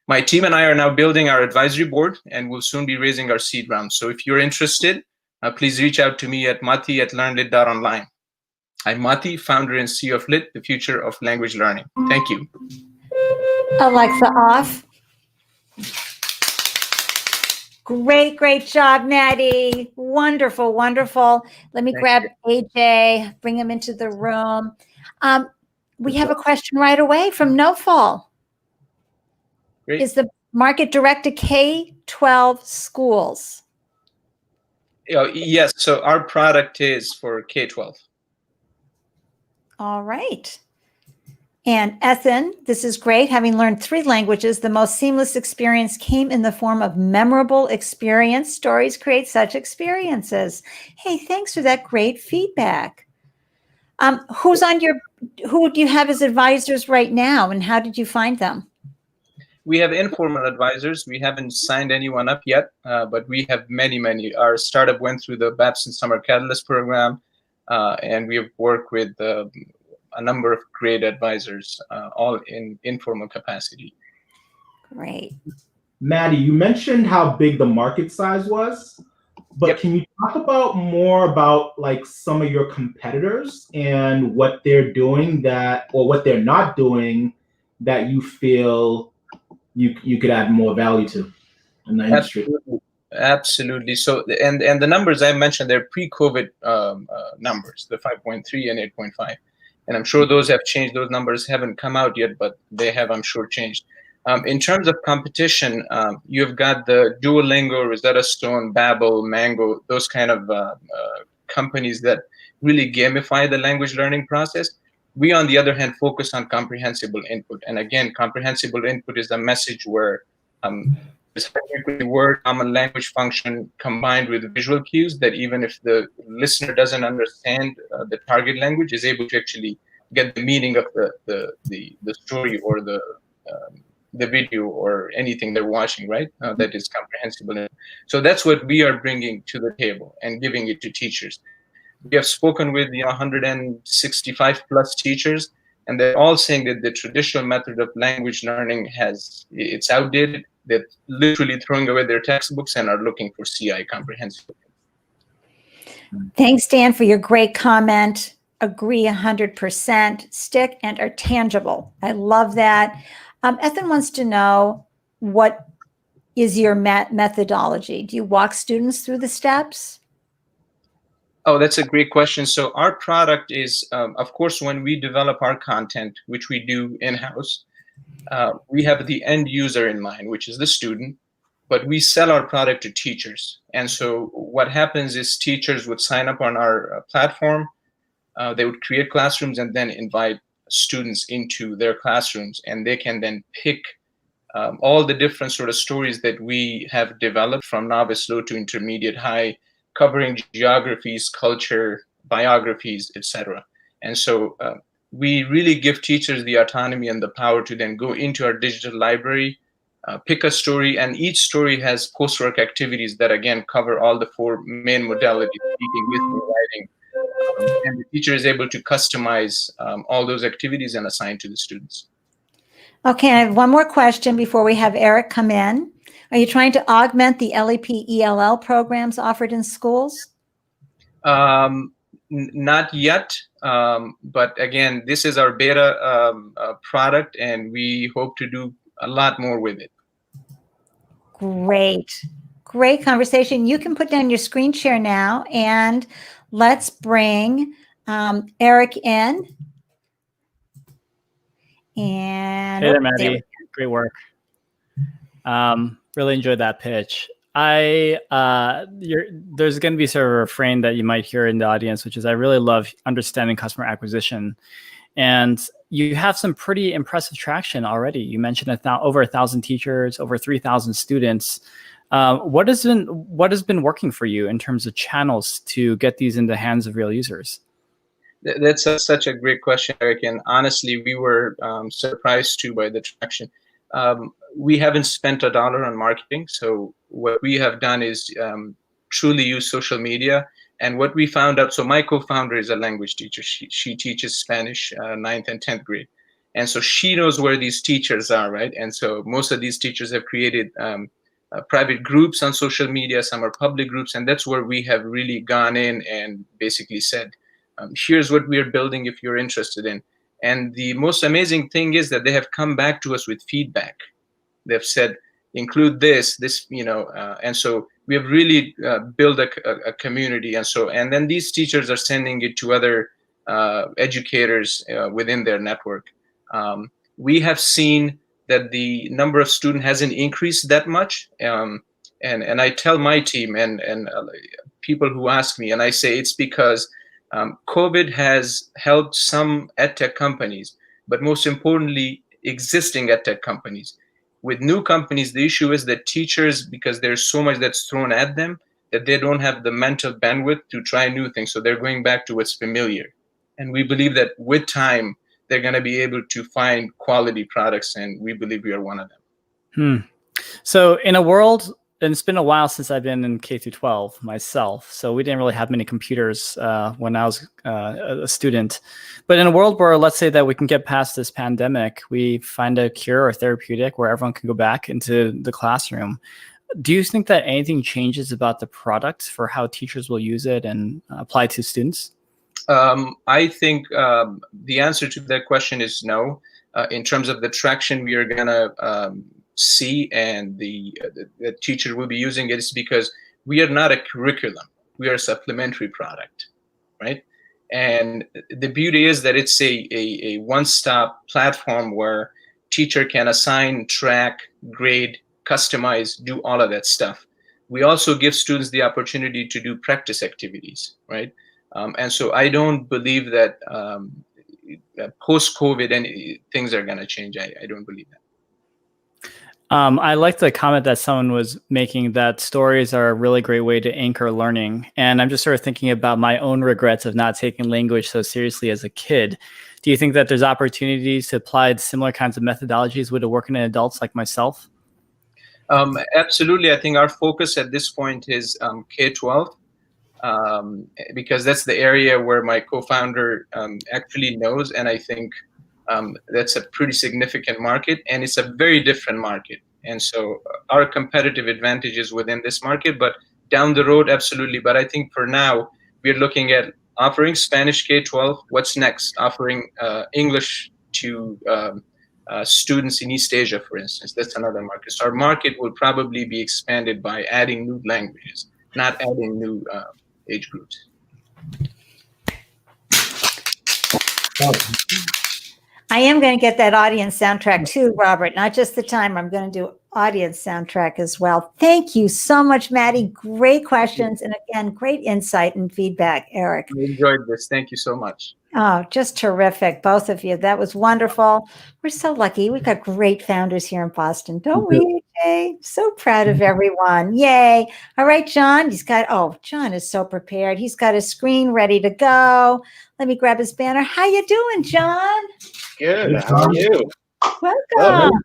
Speaker 10: My team and I are now building our advisory board, and we'll soon be raising our seed round. So if you're interested, please reach out to me at mati@learnlit.online. I'm Mati, founder and CEO of LIT, the future of language learning. Thank you.
Speaker 1: Alexa off. Great job, Maddie. Wonderful, wonderful. Let me grab AJ, bring him into the room. We have a question right away from NoFall.
Speaker 10: Great.
Speaker 1: Is the market direct to K-12 schools?
Speaker 10: Yes, so our product is for K-12.
Speaker 1: All right. And Ethan, this is great. Having learned 3 languages, the most seamless experience came in the form of memorable experience. Stories create such experiences. Hey, thanks for that great feedback. Who do you have as advisors right now, and how did you find them?
Speaker 10: We have informal advisors. We haven't signed anyone up yet, but we have many. Our startup went through the Babson Summer Catalyst program, and we have worked with a number of great advisors, all in informal capacity.
Speaker 1: Great.
Speaker 2: Maddie, you mentioned how big the market size was, but Can you talk about more about like some of your competitors and what they're doing or what they're not doing that you feel you could add more value to in the industry?
Speaker 10: Absolutely. So, and the numbers I mentioned, they're pre-COVID numbers, the 5.3 and 8.5. And I'm sure those have changed. Those numbers haven't come out yet, but they have, I'm sure, changed. In terms of competition, you've got the Duolingo, Rosetta Stone, Babbel, Mango, those kind of companies that really gamify the language learning process. We, on the other hand, focus on comprehensible input. And again, comprehensible input is a message where this word common language function combined with visual cues that even if the listener doesn't understand the target language, is able to actually get the meaning of the story or the video or anything they're watching, right? That is comprehensible. So that's what we are bringing to the table and giving it to teachers. We have spoken with 165 plus teachers, and they're all saying that the traditional method of language learning it's outdated. They're literally throwing away their textbooks and are looking for CI, comprehensive.
Speaker 1: Thanks, Dan, for your great comment. Agree 100%. Stick and are tangible. I love that. Ethan wants to know, what is your methodology? Do you walk students through the steps?
Speaker 10: Oh, that's a great question. So our product is, of course, when we develop our content, which we do in-house, we have the end user in mind, which is the student, but we sell our product to teachers. And so what happens is teachers would sign up on our platform, they would create classrooms and then invite students into their classrooms, and they can then pick all the different sort of stories that we have developed from novice, low to intermediate, high, covering geographies, culture, biographies, etc. And so we really give teachers the autonomy and the power to then go into our digital library, pick a story, and each story has coursework activities that again cover all the 4 main modalities: speaking, listening, writing, and the teacher is able to customize all those activities and assign to the students.
Speaker 1: Okay, I have one more question before we have Eric come in. Are you trying to augment the LEP ELL programs offered in schools?
Speaker 10: Not yet, but again, this is our beta product, and we hope to do a lot more with it.
Speaker 1: Great. Great conversation. You can put down your screen share now, and let's bring Eric in. And
Speaker 9: hey there, Maddie. Great work. Really enjoyed that pitch. There's going to be sort of a refrain that you might hear in the audience, which is I really love understanding customer acquisition. And you have some pretty impressive traction already. You mentioned over 1,000 teachers, over 3,000 students. What has been working for you in terms of channels to get these in the hands of real users?
Speaker 10: That's such a great question, Eric. And honestly, we were surprised too by the traction. We haven't spent $1 on marketing. So what we have done is truly use social media. And what we found out, so my co-founder is a language teacher. She teaches Spanish 9th and 10th grade. And so she knows where these teachers are, right? And so most of these teachers have created private groups on social media. Some are public groups. And that's where we have really gone in and basically said, here's what we're building if you're interested in. And the most amazing thing is that they have come back to us with feedback. They've said, include this, and so we have really built a community. And then these teachers are sending it to other educators within their network. We have seen that the number of students hasn't increased that much. And I tell my team and people who ask me, and I say it's because COVID has helped some edtech companies, but most importantly, existing edtech companies. With new companies, the issue is that teachers, because there's so much that's thrown at them, that they don't have the mental bandwidth to try new things. So they're going back to what's familiar. And we believe that with time, they're going to be able to find quality products. And we believe we are one of them.
Speaker 9: So in a world, and it's been a while since I've been in K through 12 myself, so we didn't really have many computers when I was a student. But in a world where, let's say that we can get past this pandemic, we find a cure or therapeutic where everyone can go back into the classroom. Do you think that anything changes about the product for how teachers will use it and apply to students?
Speaker 10: I think the answer to that question is no. In terms of the traction we are going to see and the teacher will be using it, is because we are not a curriculum. We are a supplementary product, right? And the beauty is that it's a one-stop platform where teacher can assign, track, grade, customize, do all of that stuff. We also give students the opportunity to do practice activities, right? And so I don't believe that post-COVID things are going to change. I don't believe that.
Speaker 9: I like the comment that someone was making that stories are a really great way to anchor learning. And I'm just sort of thinking about my own regrets of not taking language so seriously as a kid. Do you think that there's opportunities to apply similar kinds of methodologies with working in adults like myself?
Speaker 10: Absolutely. I think our focus at this point is K-12, because that's the area where my co-founder actually knows. And I think that's a pretty significant market, and it's a very different market. And so our competitive advantage is within this market, but down the road, absolutely. But I think for now, we're looking at offering Spanish K-12. What's next? Offering English to students in East Asia, for instance. That's another market. So our market will probably be expanded by adding new languages, not adding new age groups.
Speaker 1: I am going to get that audience soundtrack too, Robert, not just the timer. I'm going to do audience soundtrack as well. Thank you so much, Maddie. Great questions. And again, great insight and feedback, Eric.
Speaker 10: I enjoyed this. Thank you so much.
Speaker 1: Oh, just terrific, both of you. That was wonderful. We're so lucky. We've got great founders here in Boston, don't we, Jay? So proud of everyone. Yay. All right, John, John is so prepared. He's got his screen ready to go. Let me grab his banner. How you doing, John?
Speaker 11: Good. How are you?
Speaker 1: Welcome.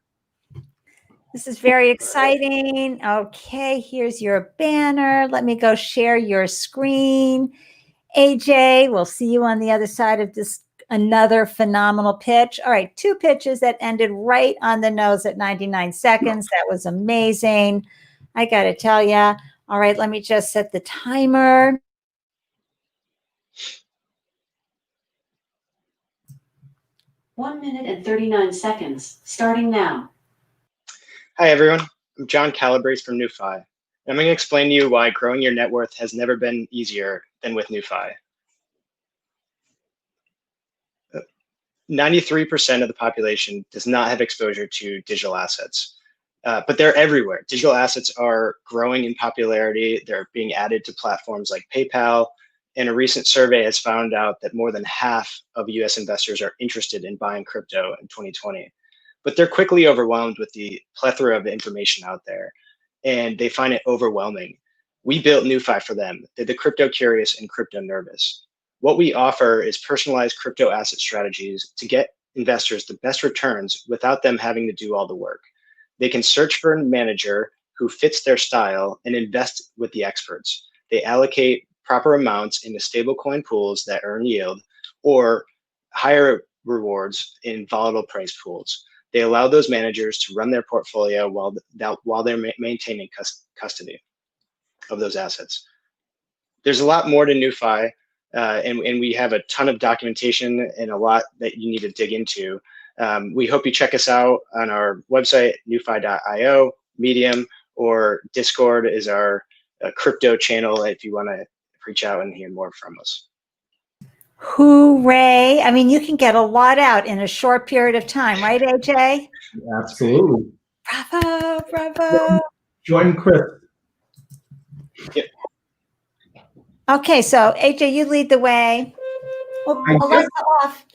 Speaker 1: This is very exciting. Okay, here's your banner. Let me go share your screen. AJ, we'll see you on the other side of this, another phenomenal pitch. All right, 2 pitches that ended right on the nose at 99 seconds. That was amazing. I got to tell you. All right, let me just set the timer.
Speaker 8: One minute and 39 seconds, starting now.
Speaker 11: Hi, everyone. I'm John Calabrese from NewFi. I'm going to explain to you why growing your net worth has never been easier than with NewFi. 93% of the population does not have exposure to digital assets, but they're everywhere. Digital assets are growing in popularity. They're being added to platforms like PayPal. And a recent survey has found out that more than half of US investors are interested in buying crypto in 2020. But they're quickly overwhelmed with the plethora of information out there, and they find it overwhelming. We built NewFi for them. They're the crypto curious and crypto nervous. What we offer is personalized crypto asset strategies to get investors the best returns without them having to do all the work. They can search for a manager who fits their style and invest with the experts. They allocate proper amounts into stablecoin pools that earn yield or higher rewards in volatile price pools. They allow those managers to run their portfolio while they're maintaining custody of those assets. There's a lot more to NewFi, and we have a ton of documentation and a lot that you need to dig into. We hope you check us out on our website, newfi.io, Medium, or Discord is our crypto channel if you want to reach out and hear more from us.
Speaker 1: Hooray. I mean, you can get a lot out in a short period of time, right, AJ?
Speaker 2: Absolutely.
Speaker 1: Bravo, bravo.
Speaker 2: Join Chris.
Speaker 11: Yep.
Speaker 1: Okay, so AJ, you lead the way. Alexa off.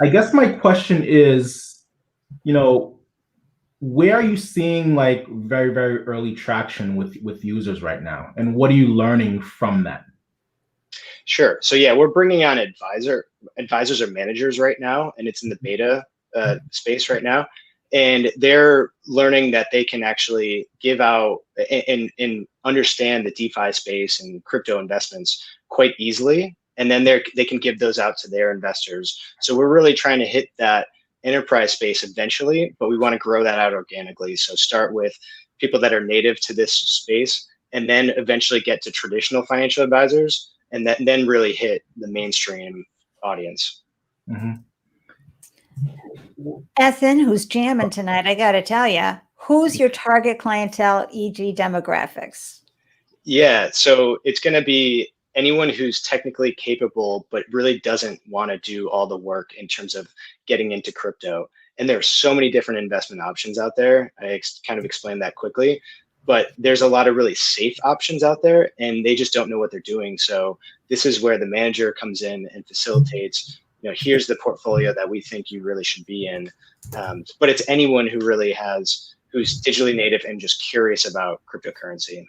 Speaker 2: I guess my question is, where are you seeing like very, very early traction with users right now? And what are you learning from that?
Speaker 11: Sure. So yeah, we're bringing on advisors or managers right now, and it's in the beta space right now. And they're learning that they can actually give out and understand the DeFi space and crypto investments quite easily. And then they can give those out to their investors. So we're really trying to hit that enterprise space eventually, but we want to grow that out organically. So start with people that are native to this space, and then eventually get to traditional financial advisors, and then really hit the mainstream audience.
Speaker 2: Mm-hmm.
Speaker 1: Ethan, who's jamming tonight, I got to tell you, who's your target clientele, e.g. demographics?
Speaker 11: Yeah, so it's going to be anyone who's technically capable, but really doesn't want to do all the work in terms of getting into crypto. And there are so many different investment options out there. I kind of explained that quickly, but there's a lot of really safe options out there, and they just don't know what they're doing. So this is where the manager comes in and facilitates, here's the portfolio that we think you really should be in. But it's anyone who really who's digitally native and just curious about cryptocurrency.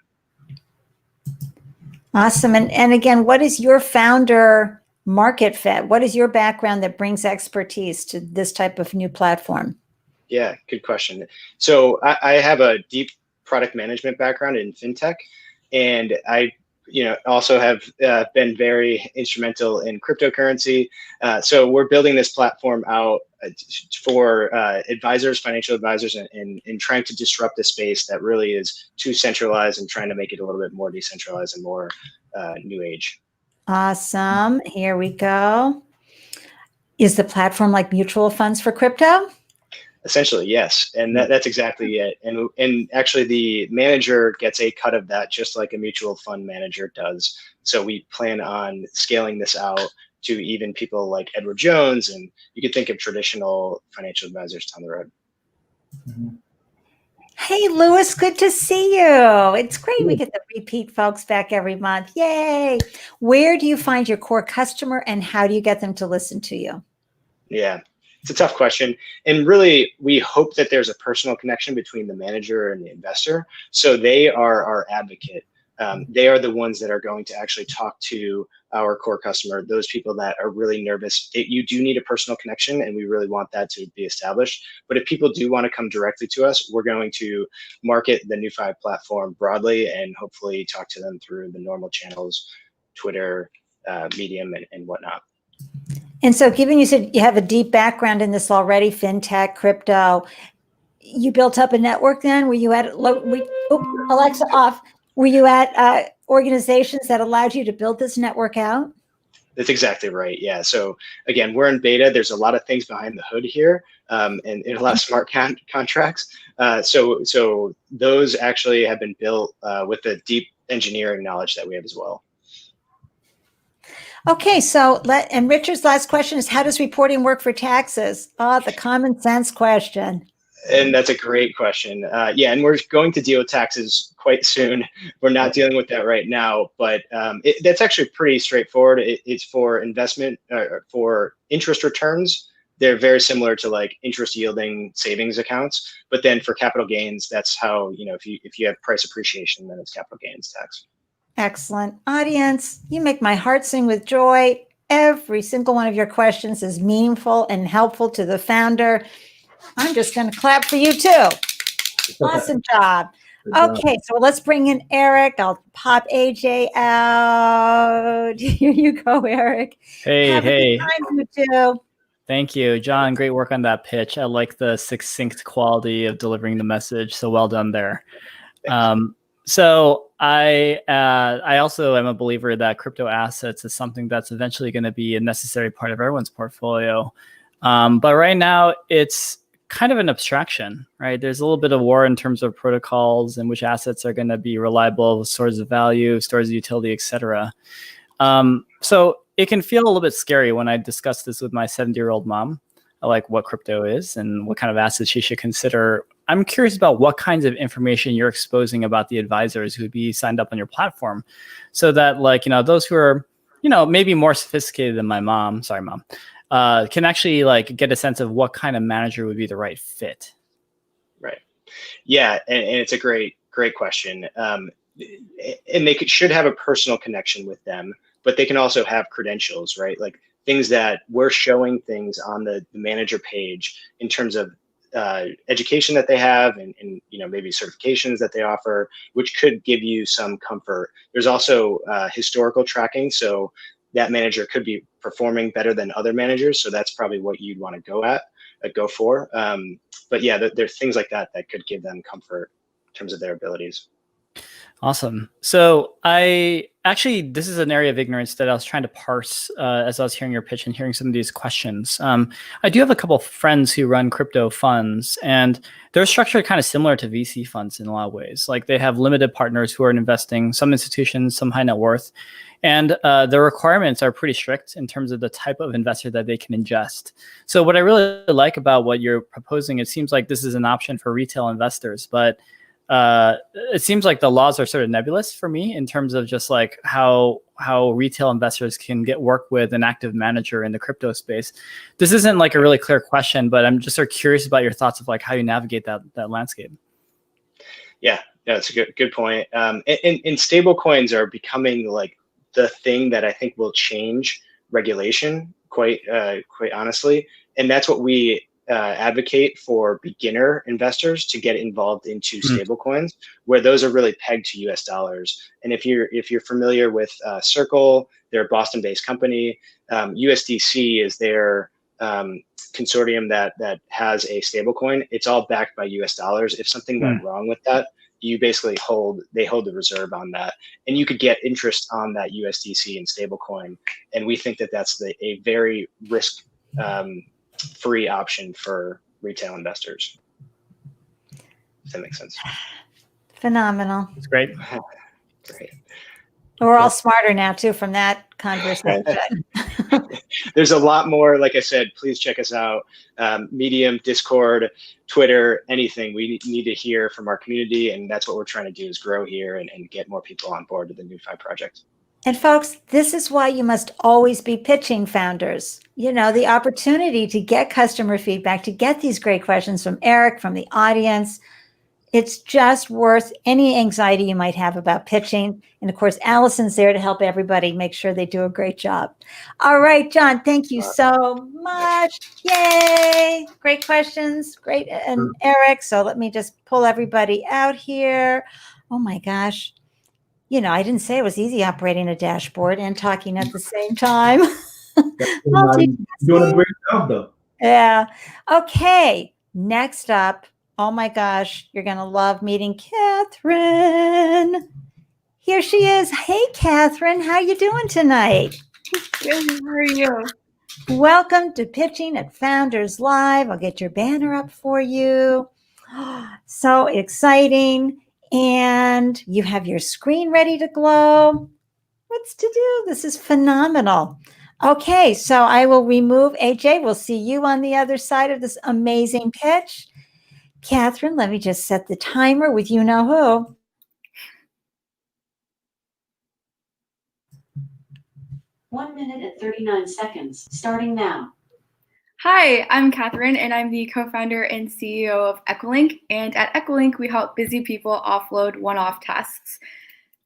Speaker 1: Awesome. And again, what is your founder market fit? What is your background that brings expertise to this type of new platform?
Speaker 11: Yeah, good question. So I have a deep product management background in fintech, and I also have been very instrumental in cryptocurrency. So we're building this platform out for advisors, financial advisors, and trying to disrupt the space that really is too centralized, and trying to make it a little bit more decentralized and more new age.
Speaker 1: Awesome. Here we go. Is the platform like mutual funds for crypto?
Speaker 11: Essentially, yes, and that's exactly it. And actually, the manager gets a cut of that, just like a mutual fund manager does. So we plan on scaling this out to even people like Edward Jones, and you could think of traditional financial advisors down the road.
Speaker 1: Hey, Louis, good to see you. It's great we get the repeat folks back every month. Yay. Where do you find your core customer and how do you get them to listen to you?
Speaker 11: Yeah, it's a tough question. And really, we hope that there's a personal connection between the manager and the investor. So they are our advocate. They are the ones that are going to actually talk to our core customer, those people that are really nervous. You do need a personal connection, and we really want that to be established. But if people do want to come directly to us, we're going to market the New5 platform broadly and hopefully talk to them through the normal channels, Twitter, Medium, and whatnot.
Speaker 1: And so given you said you have a deep background in this already, fintech, crypto, you built up a network then? Were you at, Alexa off, were you at organizations that allowed you to build this network out?
Speaker 11: That's exactly right. Yeah. So again, we're in beta. There's a lot of things behind the hood here, and a lot of smart contracts. So those actually have been built with the deep engineering knowledge that we have as well.
Speaker 1: Okay, so and Richard's last question is, how does reporting work for taxes? Oh, the common sense question.
Speaker 11: And that's a great question. Yeah, and we're going to deal with taxes quite soon. We're not dealing with that right now, but that's actually pretty straightforward. It's for investment, for interest returns. They're very similar to like interest yielding savings accounts. But then for capital gains, that's how, if you have price appreciation, then it's capital gains tax.
Speaker 1: Excellent. Audience, you make my heart sing with joy. Every single one of your questions is meaningful and helpful to the founder. I'm just going to clap for you too. Awesome job. Okay, so let's bring in Eric. I'll pop AJ out. Here you go, Eric.
Speaker 9: Hey,
Speaker 1: Have
Speaker 9: hey.
Speaker 1: a good time, you two.
Speaker 9: Thank you, John. Great work on that pitch. I like the succinct quality of delivering the message. So well done there. So I also am a believer that crypto assets is something that's eventually going to be a necessary part of everyone's portfolio. But right now it's kind of an abstraction, right? There's a little bit of war in terms of protocols and which assets are going to be reliable, stores of value, stores of utility, etc. So it can feel a little bit scary when I discuss this with my 70-year-old mom, like what crypto is and what kind of assets she should consider. I'm curious about what kinds of information you're exposing about the advisors who would be signed up on your platform, so that those who are, maybe more sophisticated than my mom, sorry, mom, can actually get a sense of what kind of manager would be the right fit. Right.
Speaker 11: Yeah, and it's a great question. And they should have a personal connection with them, but they can also have credentials, right? Like things that we're showing things on the manager page in terms of education that they have and maybe certifications that they offer, which could give you some comfort. There's also historical tracking. So that manager could be performing better than other managers. So that's probably what you'd want to go for. But yeah, there's things like that could give them comfort in terms of their abilities.
Speaker 9: Awesome. So this is an area of ignorance that I was trying to parse as I was hearing your pitch and hearing some of these questions. I do have a couple of friends who run crypto funds, and they're structured kind of similar to VC funds in a lot of ways. Like they have limited partners who are investing, some institutions, some high net worth, and the requirements are pretty strict in terms of the type of investor that they can ingest. So what I really like about what you're proposing, it seems like this is an option for retail investors, but it seems like the laws are sort of nebulous for me in terms of just like how retail investors can work with an active manager in the crypto space. This isn't like a really clear question, but I'm just sort of curious about your thoughts of like how you navigate that landscape.
Speaker 11: Yeah, that's a good point. And stable coins are becoming like the thing that I think will change regulation quite honestly. And that's what we advocate for beginner investors to get involved into stablecoins, where those are really pegged to US dollars. And if you're familiar with Circle, they're a Boston-based company. USDC is their consortium that has a stablecoin. It's all backed by US dollars. If something went wrong with that, you basically they hold the reserve on that, and you could get interest on that USDC and stablecoin. And we think that that's a very free option for retail investors. Does that make sense?
Speaker 1: Phenomenal.
Speaker 9: It's great.
Speaker 11: Great.
Speaker 1: We're all smarter now too from that conversation.
Speaker 11: There's a lot more. Like I said, please check us out. Medium, Discord, Twitter, anything. We need to hear from our community, and that's what we're trying to do, is grow here and get more people on board to the NewFi project.
Speaker 1: And folks, this is why you must always be pitching, founders. You know, the opportunity to get customer feedback, to get these great questions from Eric, from the audience. It's just worth any anxiety you might have about pitching. And of course, Allison's there to help everybody make sure they do a great job. All right, John, thank you so much. Yay. Great questions. Great. And Eric, so let me just pull everybody out here. Oh my gosh. You know, I didn't say it was easy operating a dashboard and talking at the same time.
Speaker 2: Doing a great job, though.
Speaker 1: Yeah. Okay. Next up. Oh my gosh, you're going to love meeting Catherine. Here she is. Hey, Catherine, how you doing tonight?
Speaker 12: Good, how are you?
Speaker 1: Welcome to Pitching at Founders Live. I'll get your banner up for you. So exciting. And you have your screen ready to glow. What's to do? This is phenomenal. Okay, so I will remove AJ. We'll see you on the other side of this amazing pitch. Catherine, let me just set the timer with you know who.
Speaker 8: One minute and 39 seconds, starting now.
Speaker 12: Hi, I'm Catherine, and I'm the co-founder and CEO of Echolink. And at Echolink, we help busy people offload one-off tasks.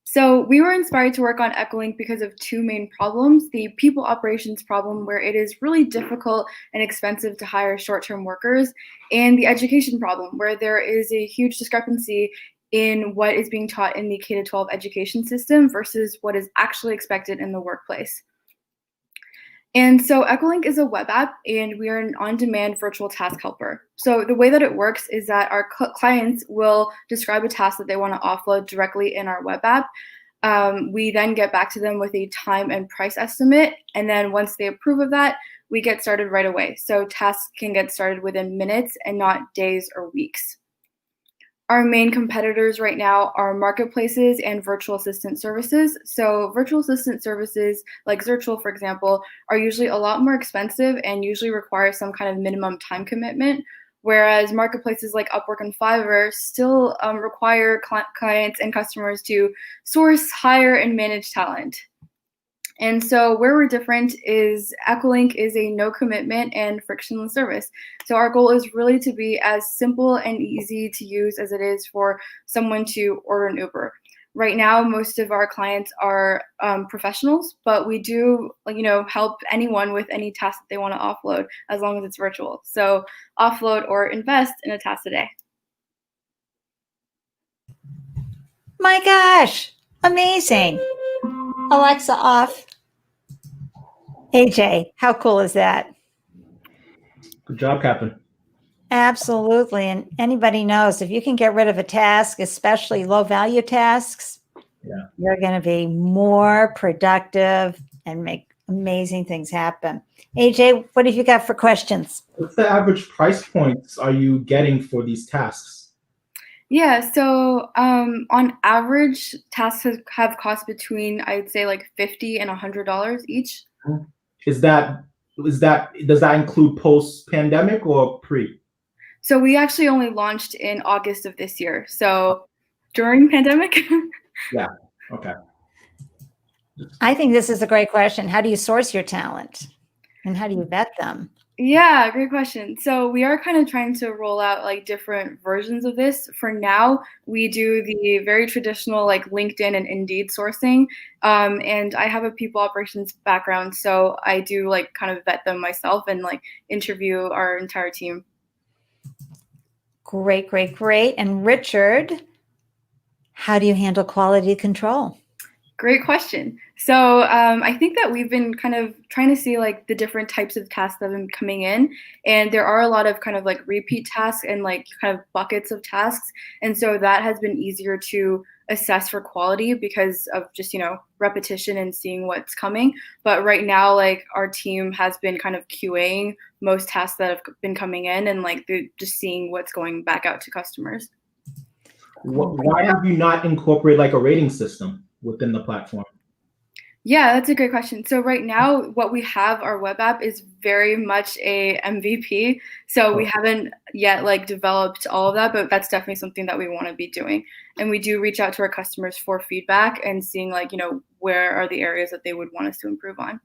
Speaker 12: So we were inspired to work on Echolink because of two main problems: the people operations problem, where it is really difficult and expensive to hire short-term workers, and the education problem, where there is a huge discrepancy in what is being taught in the K-12 education system versus what is actually expected in the workplace. And so Echolink is a web app, and we are an on-demand virtual task helper. So the way that it works is that our clients will describe a task that they want to offload directly in our web app. We then get back to them with a time and price estimate. And then once they approve of that, we get started right away. So tasks can get started within minutes and not days or weeks. Our main competitors right now are marketplaces and virtual assistant services. So virtual assistant services like Zirtual, for example, are usually a lot more expensive and usually require some kind of minimum time commitment, whereas marketplaces like Upwork and Fiverr still require clients and customers to source, hire, and manage talent. And so where we're different is Echolink is a no commitment and frictionless service. So our goal is really to be as simple and easy to use as it is for someone to order an Uber. Right now, most of our clients are professionals, but we do, help anyone with any task that they want to offload as long as it's virtual. So offload or invest in a task today.
Speaker 1: My gosh, amazing. Alexa off. AJ, how cool is that?
Speaker 2: Good job, Captain.
Speaker 1: Absolutely. And anybody knows if you can get rid of a task, especially low value tasks, you're going to be more productive and make amazing things happen. AJ, what have you got for questions?
Speaker 2: What's the average price points are you getting for these tasks?
Speaker 12: Yeah, so on average, tasks have cost between, I'd say, like $50 and $100 each.
Speaker 2: Does that include post-pandemic or pre?
Speaker 12: So we actually only launched in August of this year. So during pandemic.
Speaker 2: Yeah. Okay.
Speaker 1: I think this is a great question. How do you source your talent and how do you vet them?
Speaker 12: Yeah, great question. So we are kind of trying to roll out like different versions of this. For now, we do the very traditional like LinkedIn and Indeed sourcing. And I have a people operations background, so I do like kind of vet them myself and like interview our entire team.
Speaker 1: Great, great, great. And Richard, how do you handle quality control?
Speaker 12: Great question. So I think that we've been kind of trying to see like the different types of tasks that have been coming in, and there are a lot of kind of like repeat tasks and like kind of buckets of tasks, and so that has been easier to assess for quality because of just repetition and seeing what's coming. But right now, like our team has been kind of QAing most tasks that have been coming in, and like they're just seeing what's going back out to customers.
Speaker 2: Why have you not incorporated like a rating system within the platform?
Speaker 12: Yeah, that's a great question. So right now, what we have, our web app is very much a MVP. So we haven't yet like developed all of that, but that's definitely something that we want to be doing. And we do reach out to our customers for feedback and seeing like, where are the areas that they would want us to improve on.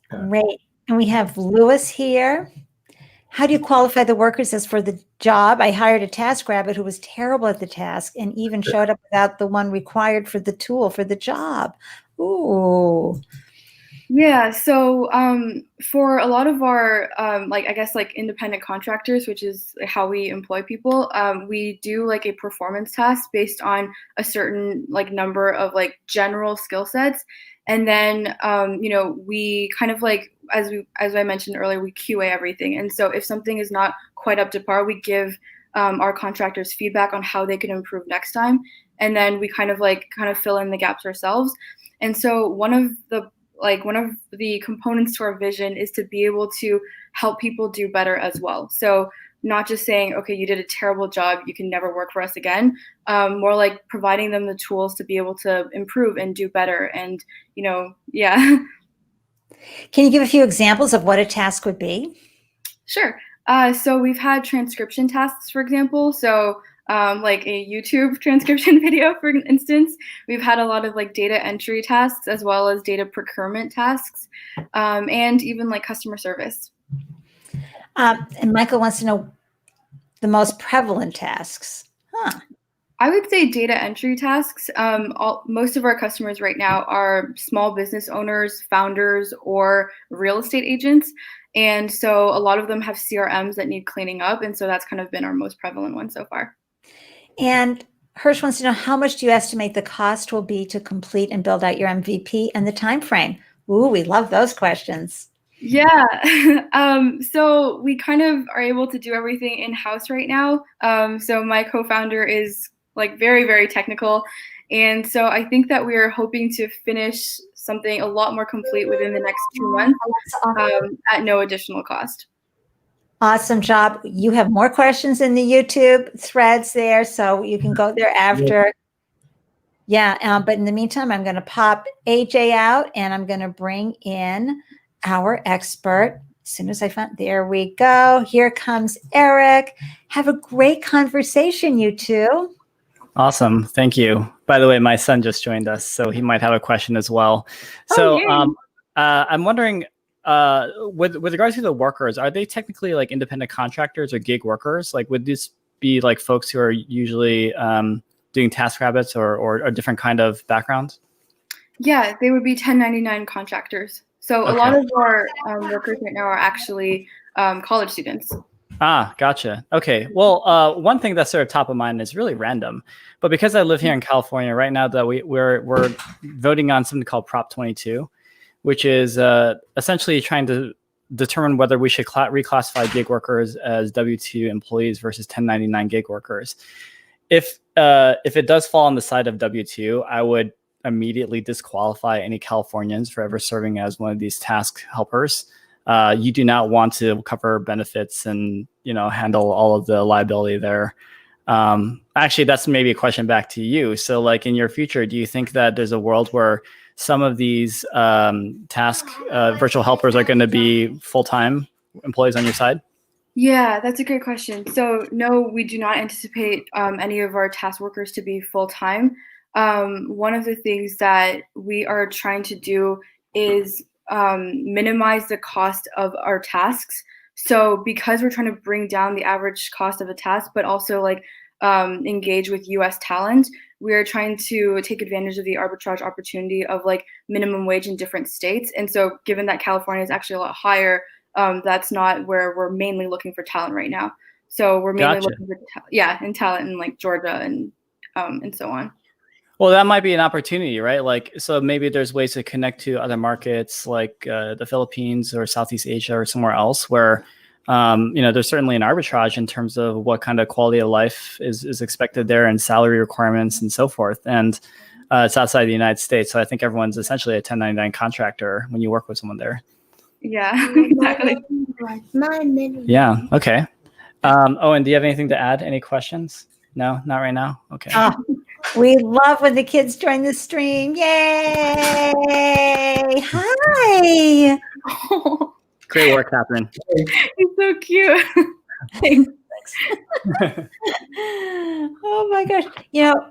Speaker 1: Great. And we have Lewis here. How do you qualify the workers as for the job? I hired a TaskRabbit who was terrible at the task and even showed up without the one required for the tool for the job. Ooh.
Speaker 12: Yeah, so for a lot of our I guess like independent contractors, which is how we employ people, we do like a performance task based on a certain like number of like general skill sets, and then we kind of like as I mentioned earlier, we QA everything, and so if something is not quite up to par, we give our contractors feedback on how they can improve next time, and then we kind of fill in the gaps ourselves. And so one of the components to our vision is to be able to help people do better as well. So not just saying, okay, you did a terrible job, you can never work for us again. More like providing them the tools to be able to improve and do better. And, yeah.
Speaker 1: Can you give a few examples of what a task would be?
Speaker 12: Sure. So we've had transcription tasks, for example. So like a YouTube transcription video, for instance. We've had a lot of like data entry tasks as well as data procurement tasks, and even like customer service.
Speaker 1: And Michael wants to know the most prevalent tasks.
Speaker 12: I would say data entry tasks. Most of our customers right now are small business owners, founders, or real estate agents. And so a lot of them have CRMs that need cleaning up. And so that's kind of been our most prevalent one so far.
Speaker 1: And Hirsch wants to know, how much do you estimate the cost will be to complete and build out your MVP and the time frame? Ooh, we love those questions.
Speaker 12: Yeah. So we kind of are able to do everything in-house right now. So my co-founder is like very, very technical. And so I think that we are hoping to finish something a lot more complete within the next 2 months at no additional cost.
Speaker 1: Awesome job. You have more questions in the YouTube threads there, so you can go there after. Yeah, but in the meantime, I'm going to pop AJ out and I'm going to bring in our expert. As soon as I find, there we go. Here comes Eric. Have a great conversation, you two.
Speaker 9: Awesome. Thank you. By the way, my son just joined us, so he might have a question as well. So I'm wondering, with regards to the workers, are they technically like independent contractors or gig workers? Like, would this be like folks who are usually doing TaskRabbits or different kind of backgrounds?
Speaker 12: Yeah, they would be 1099 contractors. So a lot of our workers right now are actually college students.
Speaker 9: Ah, gotcha. Okay. Well, one thing that's sort of top of mind is really random, but because I live here in California right now, that we're voting on something called Prop 22, which is essentially trying to determine whether we should reclassify gig workers as W-2 employees versus 1099 gig workers. If it does fall on the side of W-2, I would immediately disqualify any Californians for ever serving as one of these task helpers. You do not want to cover benefits and handle all of the liability there. Actually, that's maybe a question back to you. So, like in your future, do you think that there's a world where some of these task virtual helpers are going to be full-time employees on your side?
Speaker 12: Yeah, that's a great question. So no, we do not anticipate any of our task workers to be full-time. One of the things that we are trying to do is minimize the cost of our tasks. So because we're trying to bring down the average cost of a task, but also like engage with US talent, we are trying to take advantage of the arbitrage opportunity of like minimum wage in different states. And so given that California is actually a lot higher, that's not where we're mainly looking for talent right now. So we're mainly looking for in talent in like Georgia and so on.
Speaker 9: Well, that might be an opportunity, right? Like, so maybe there's ways to connect to other markets like the Philippines or Southeast Asia or somewhere else where, there's certainly an arbitrage in terms of what kind of quality of life is expected there and salary requirements and so forth. And it's outside the United States. So I think everyone's essentially a 1099 contractor when you work with someone there.
Speaker 12: Yeah, exactly.
Speaker 9: Yeah. Okay. Owen, do you have anything to add? Any questions? No, not right now. Okay.
Speaker 1: We love when the kids join the stream. Yay! Hi.
Speaker 12: Oh,
Speaker 9: Great work, Catherine.
Speaker 12: he's so cute. Thanks.
Speaker 1: Oh my gosh.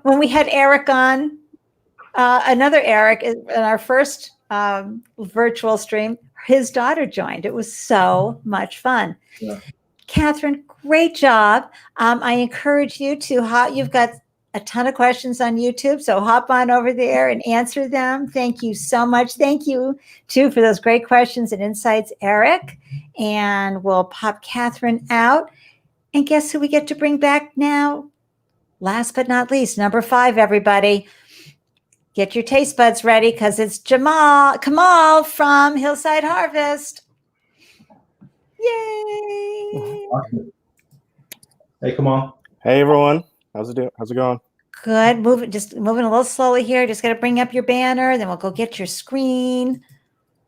Speaker 1: When we had Eric on, another Eric in our first virtual stream, his daughter joined. It was so much fun.
Speaker 2: Yeah.
Speaker 1: Catherine, great job. I encourage you to you've got a ton of questions on YouTube, so hop on over there and answer them. Thank you so much. Thank you, too, for those great questions and insights, Eric. And we'll pop Catherine out. And guess who we get to bring back now? Last but not least, number 5, everybody. Get your taste buds ready because it's Kamal from Hillside Harvest. Yay!
Speaker 2: Hey, Kamal.
Speaker 13: Hey, everyone. How's it going?
Speaker 1: Good. Just moving a little slowly here. Just got to bring up your banner. Then we'll go get your screen.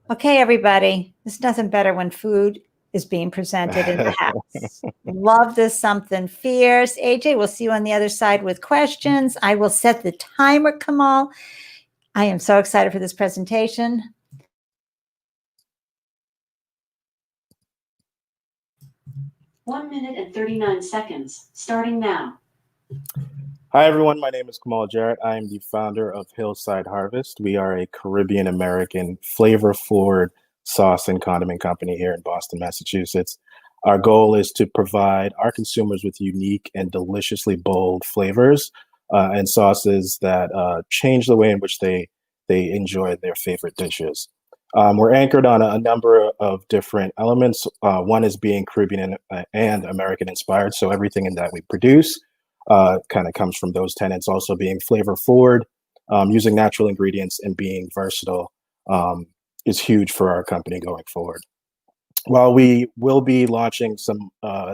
Speaker 1: Okay, everybody. There's nothing better when food is being presented in the house. Love this something fierce. AJ, we'll see you on the other side with questions. I will set the timer, Kamal. I am so excited for this presentation.
Speaker 8: One minute and 39 seconds, starting now.
Speaker 13: Hi, everyone. My name is Kamal Jarrett. I am the founder of Hillside Harvest. We are a Caribbean-American flavor-forward sauce and condiment company here in Boston, Massachusetts. Our goal is to provide our consumers with unique and deliciously bold flavors and sauces that change the way in which they enjoy their favorite dishes. We're anchored on a number of different elements. One is being Caribbean and American inspired. So everything in that we produce kind of comes from those tenets. Also being flavor forward, using natural ingredients and being versatile is huge for our company going forward. While we will be launching some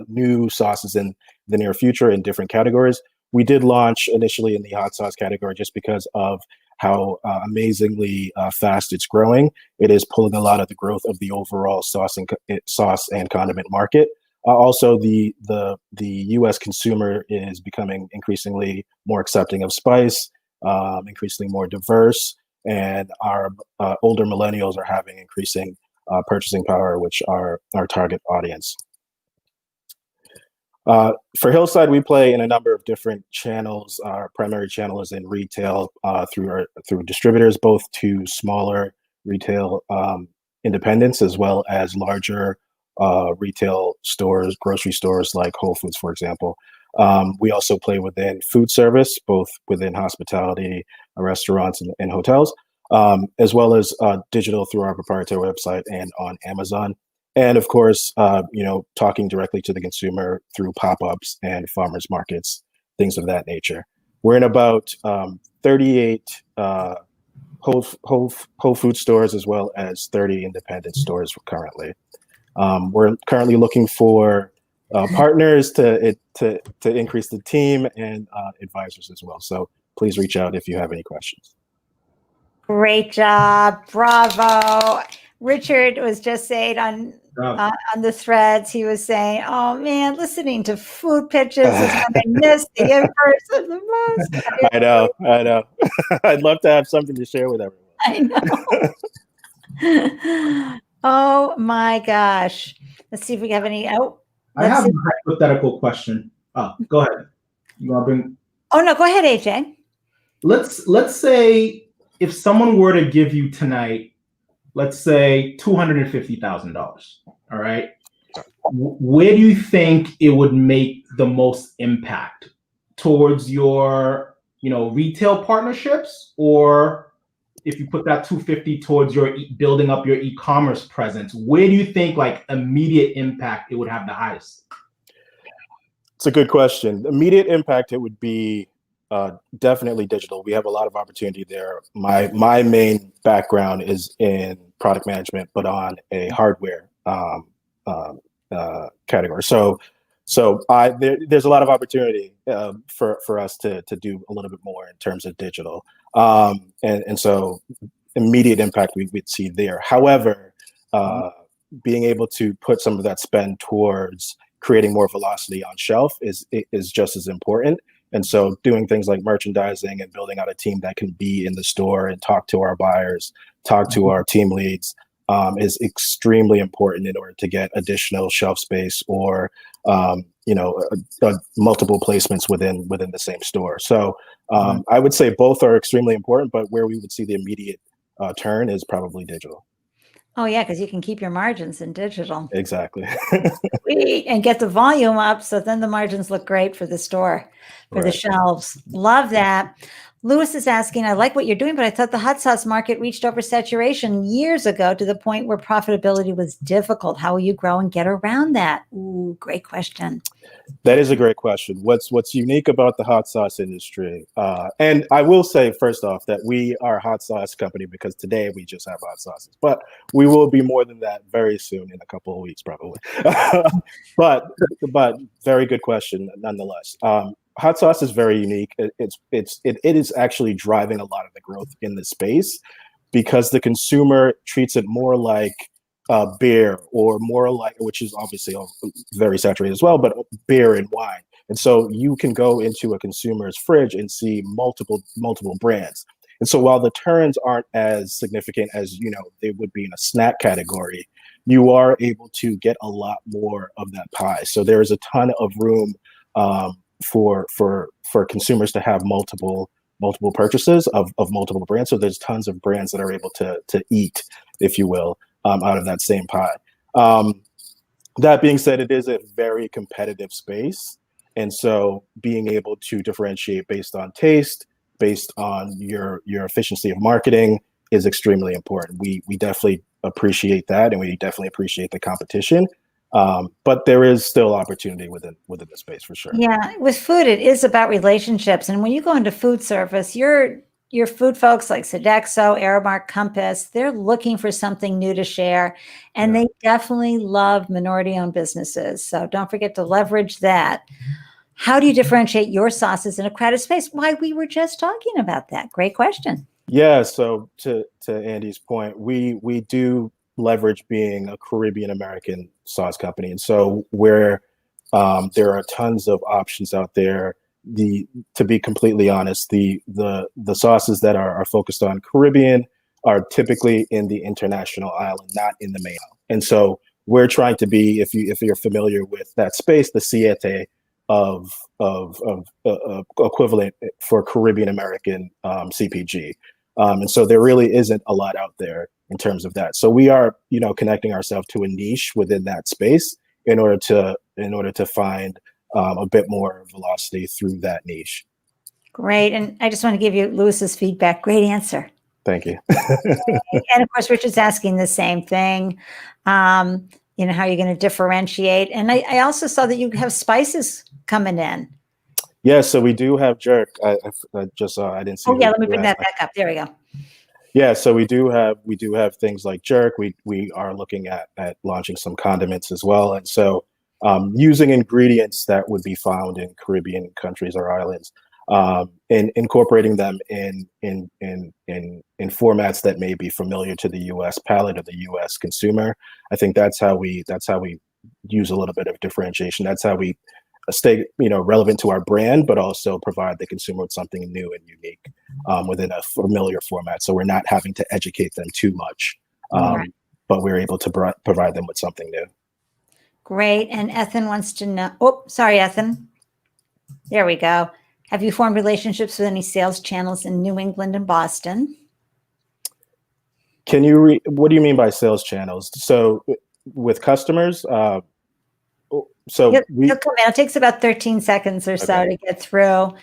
Speaker 13: new sauces in the near future in different categories, we did launch initially in the hot sauce category just because of how amazingly fast it's growing. It is pulling a lot of the growth of the overall sauce and condiment market. Also, the U.S. consumer is becoming increasingly more accepting of spice, increasingly more diverse, and our older millennials are having increasing purchasing power, which are our target audience. For Hillside, we play in a number of different channels. Our primary channel is in retail through distributors, both to smaller retail independents as well as larger retail stores, grocery stores like Whole Foods, for example. We also play within food service, both within hospitality, restaurants, and hotels, as well as digital through our proprietary website and on Amazon. And of course, talking directly to the consumer through pop-ups and farmers markets, things of that nature. We're in about 38 Whole Food stores as well as 30 independent stores currently. We're currently looking for partners to increase the team and advisors as well. So please reach out if you have any questions.
Speaker 1: Great job. Bravo. Richard was just saying on the threads, he was saying, oh man, listening to food pitches is when I miss the in-person the most.
Speaker 13: I know. I'd love to have something to share with everyone.
Speaker 1: I know. Oh my gosh. Let's see if we have any.
Speaker 2: I have a hypothetical question. Oh, go ahead. You want to bring?
Speaker 1: Oh no, go ahead, AJ.
Speaker 2: Let's say if someone were to give you tonight, let's say $250,000. All right. Where do you think it would make the most impact? Towards your, retail partnerships, or if you put that 250 towards your building up your e-commerce presence, where do you think like immediate impact it would have the highest?
Speaker 13: It's a good question. Immediate impact, it would be Definitely digital. We have a lot of opportunity there. My main background is in product management, but on a hardware category. There's a lot of opportunity for us to do a little bit more in terms of digital, and so immediate impact we'd see there. However, being able to put some of that spend towards creating more velocity on shelf is just as important. And so doing things like merchandising and building out a team that can be in the store and talk to our buyers, talk to our team leads, is extremely important in order to get additional shelf space or multiple placements within the same store. So I would say both are extremely important, but where we would see the immediate turn is probably digital.
Speaker 1: Oh yeah, because you can keep your margins in digital.
Speaker 13: Exactly.
Speaker 1: And get the volume up, so then the margins look great for the store, for the shelves. Love that. Lewis is asking, I like what you're doing, but I thought the hot sauce market reached oversaturation years ago to the point where profitability was difficult. How will you grow and get around that? Ooh, great question.
Speaker 13: That is a great question. What's unique about the hot sauce industry? And I will say, first off, that we are a hot sauce company because today we just have hot sauces, but we will be more than that very soon, in a couple of weeks, probably. but very good question, nonetheless. Hot sauce is very unique. It is actually driving a lot of the growth in the space because the consumer treats it more like beer, or more like, which is obviously very saturated as well, but beer and wine. And so you can go into a consumer's fridge and see multiple brands. And so while the turns aren't as significant as they would be in a snack category, you are able to get a lot more of that pie. So there is a ton of room for consumers to have multiple purchases of multiple brands. So there's tons of brands that are able to eat, if you will, out of that same pie. That being said, it is a very competitive space. And so being able to differentiate based on taste, based on your efficiency of marketing is extremely important. We definitely appreciate that, and we definitely appreciate the competition. But there is still opportunity within the space for sure.
Speaker 1: Yeah, with food, it is about relationships. And when you go into food service, your food folks like Sodexo, Aramark, Compass, they're looking for something new to share. And they definitely love minority-owned businesses. So don't forget to leverage that. How do you differentiate your sauces in a crowded space? Why, we were just talking about that. Great question.
Speaker 13: Yeah, so to Andy's point, we do leverage being a Caribbean American sauce company. And so where there are tons of options out there, to be completely honest, the sauces that are focused on Caribbean are typically in the international aisle and not in the main aisle. And so we're trying to be, if you're familiar with that space, the siete of equivalent for Caribbean American CPG. And so there really isn't a lot out there in terms of that. So we are, connecting ourselves to a niche within that space in order to find a bit more velocity through that niche.
Speaker 1: Great. And I just want to give you Lewis's feedback. Great answer.
Speaker 13: Thank you.
Speaker 1: And of course, Richard's asking the same thing. How are you going to differentiate? And I also saw that you have spices coming in.
Speaker 13: Yeah, so we do have jerk. I just saw. I didn't see.
Speaker 1: Oh yeah, let me bring that back up. There we go.
Speaker 13: Yeah, so we do have things like jerk. We are looking at launching some condiments as well, and so using ingredients that would be found in Caribbean countries or islands, and incorporating them in formats that may be familiar to the U.S. palate of the U.S. consumer. I think that's how we use a little bit of differentiation. That's how we stay relevant to our brand, but also provide the consumer with something new and unique within a familiar format. So we're not having to educate them too much, but we're able to provide them with something new.
Speaker 1: Great. And Ethan wants to know. Oh, sorry, Ethan. There we go. Have you formed relationships with any sales channels in New England and Boston?
Speaker 13: Can you what do you mean by sales channels? So with customers,
Speaker 1: He'll come in. It takes about 13 seconds or so to get through.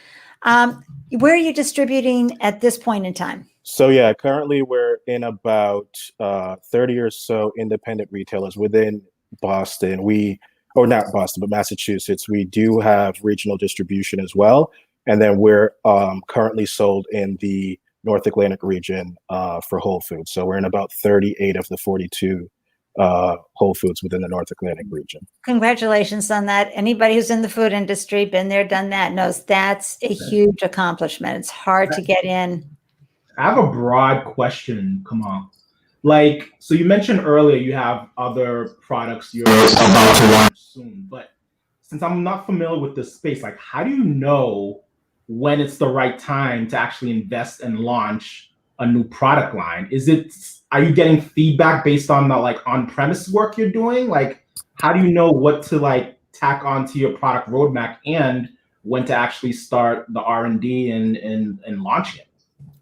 Speaker 1: Where are you distributing at this point in time?
Speaker 13: So yeah, currently we're in about 30 or so independent retailers within Boston. Not Boston, but Massachusetts. We do have regional distribution as well. And then we're currently sold in the North Atlantic region for Whole Foods. So we're in about 38 of the 42 Whole Foods within the North Atlantic region.
Speaker 1: Congratulations on that. Anybody who's in the food industry, been there, done that, knows that's a huge accomplishment. It's hard to get in.
Speaker 2: I have a broad question, Kamal. Like, so you mentioned earlier you have other products you're about to launch soon, but since I'm not familiar with this space, like, how do you know when it's the right time to actually invest and launch a new product line? Are you getting feedback based on the like on-premise work you're doing? Like, how do you know what to like tack onto your product roadmap and when to actually start the R&D and launching it?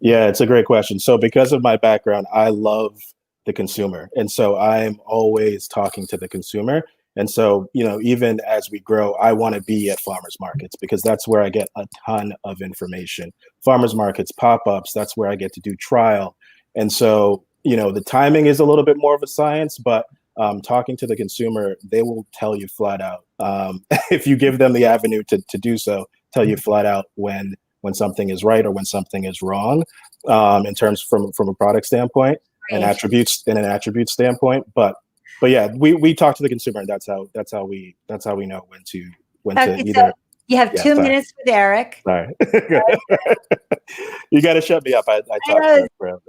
Speaker 13: Yeah, it's a great question. So because of my background, I love the consumer. And so I'm always talking to the consumer. And so, even as we grow, I want to be at farmers markets because that's where I get a ton of information. Farmers markets, pop-ups, that's where I get to do trial. And so, the timing is a little bit more of a science, but talking to the consumer, they will tell you flat out. If you give them the avenue to do so, tell you flat out when something is right or when something is wrong, in terms from a product standpoint and attributes in an attribute standpoint. But yeah, we talk to the consumer, and that's how we know when to either.
Speaker 1: So you have 2 minutes with Eric.
Speaker 13: Sorry. You got to shut me up. I talk forever.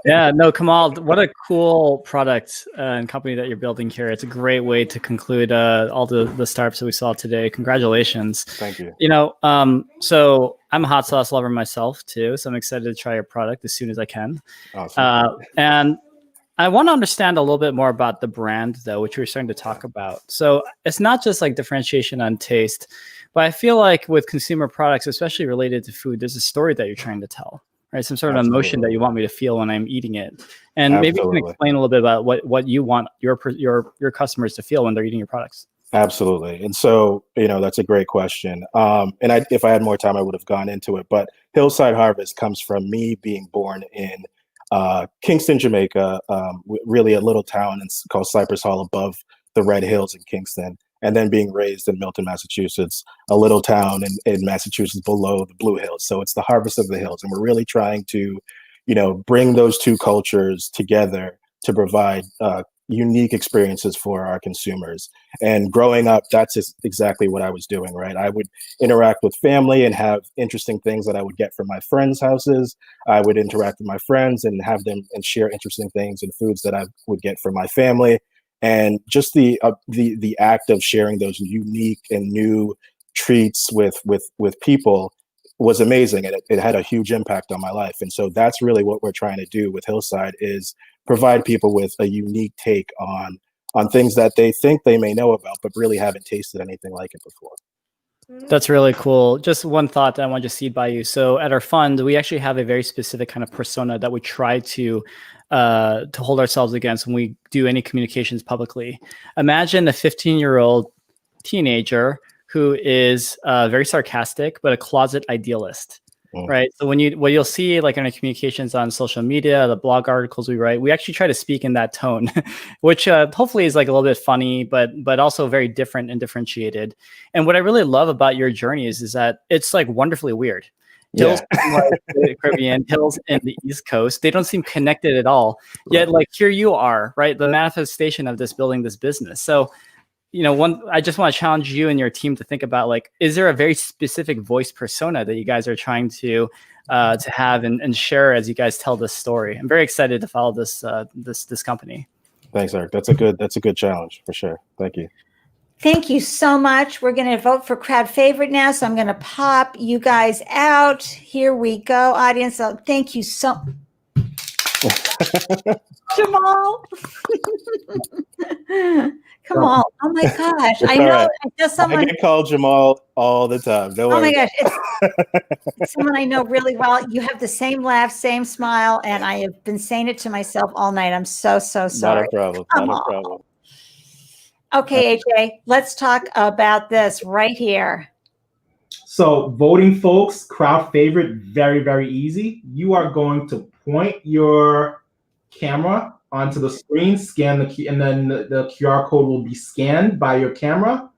Speaker 9: Yeah, no, Kamal, what a cool product and company that you're building here. It's a great way to conclude all the startups that we saw today. Congratulations.
Speaker 13: Thank you.
Speaker 9: So I'm a hot sauce lover myself too, so I'm excited to try your product as soon as I can.
Speaker 13: Awesome.
Speaker 9: And I want to understand a little bit more about the brand, though, which we were starting to talk about. So it's not just like differentiation on taste, but I feel like with consumer products, especially related to food, there's a story that you're trying to tell, right? Some sort of emotion that you want me to feel when I'm eating it. And maybe you can explain a little bit about what you want your customers to feel when they're eating your products.
Speaker 13: Absolutely. And so, that's a great question. If I had more time, I would have gone into it. But Hillside Harvest comes from me being born in Kingston, Jamaica, really a little town called Cypress Hall above the Red Hills in Kingston, and then being raised in Milton, Massachusetts, a little town in Massachusetts below the Blue Hills. So it's the harvest of the hills. And we're really trying to, bring those two cultures together to provide unique experiences for our consumers. And growing up, that's exactly what I was doing, right? I would interact with family and have interesting things that I would get from my friends' houses. I would interact with my friends and have them and share interesting things and foods that I would get from my family. And just the act of sharing those unique and new treats with people was amazing, and it had a huge impact on my life. And so that's really what we're trying to do with Hillside, is provide people with a unique take on things that they think they may know about, but really haven't tasted anything like it before.
Speaker 9: That's really cool. Just one thought that I want to seed by you. So at our fund, we actually have a very specific kind of persona that we try to hold ourselves against when we do any communications publicly. Imagine a 15-year-old teenager who is very sarcastic, but a closet idealist. Right. So what you'll see like in our communications on social media, the blog articles we write, we actually try to speak in that tone, which hopefully is like a little bit funny, but also very different and differentiated. And what I really love about your journey is that it's like wonderfully weird. Hills in like the Caribbean, hills in the East Coast, they don't seem connected at all. Yet like here you are, right? The manifestation of this building this business. So I just want to challenge you and your team to think about, like, is there a very specific voice persona that you guys are trying to have and share as you guys tell this story? I'm very excited to follow this company.
Speaker 13: Thanks, Eric. That's a good challenge for sure. Thank you.
Speaker 1: Thank you so much. We're going to vote for crowd favorite now. So I'm going to pop you guys out. Here we go, audience. So thank you so Jamal. Kamal. Oh my gosh. I know.
Speaker 13: Right.
Speaker 1: I
Speaker 13: get called Jamal all the time. Don't worry.
Speaker 1: Oh my gosh. It's someone I know really well. You have the same laugh, same smile, and I have been saying it to myself all night. I'm so sorry.
Speaker 13: Not a problem. Not a problem.
Speaker 1: Okay, AJ, let's talk about this right here.
Speaker 2: So voting, folks, crowd favorite, very, very easy. You are going to point your camera onto the screen, scan the key, and then the QR code will be scanned by your camera,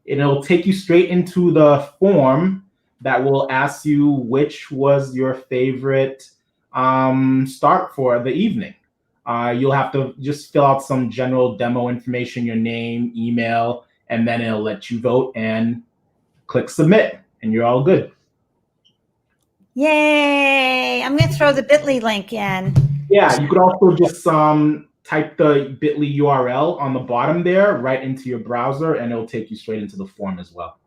Speaker 2: and it'll take you straight into the form that will ask you which was your favorite start for the evening. You'll have to just fill out some general demo information, your name, email, and then it'll let you vote and click submit, and you're all good.
Speaker 1: Yay! I'm going to throw the bit.ly link in.
Speaker 2: Yeah, you could also just type the bit.ly URL on the bottom there right into your browser, and it'll take you straight into the form as well.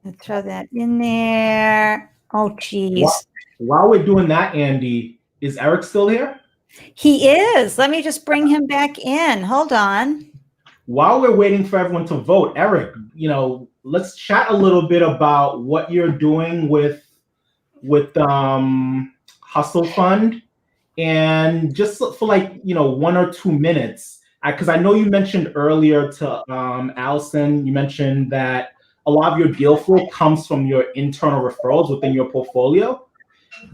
Speaker 1: I'll throw that in there. Oh, geez.
Speaker 2: While we're doing that, Andy, is Eric still here?
Speaker 1: He is. Let me just bring him back in. Hold on.
Speaker 2: While we're waiting for everyone to vote, Eric, let's chat a little bit about what you're doing with Hustle Fund, and just for 1 or 2 minutes, because I know you mentioned earlier to Allison, you mentioned that a lot of your deal flow comes from your internal referrals within your portfolio.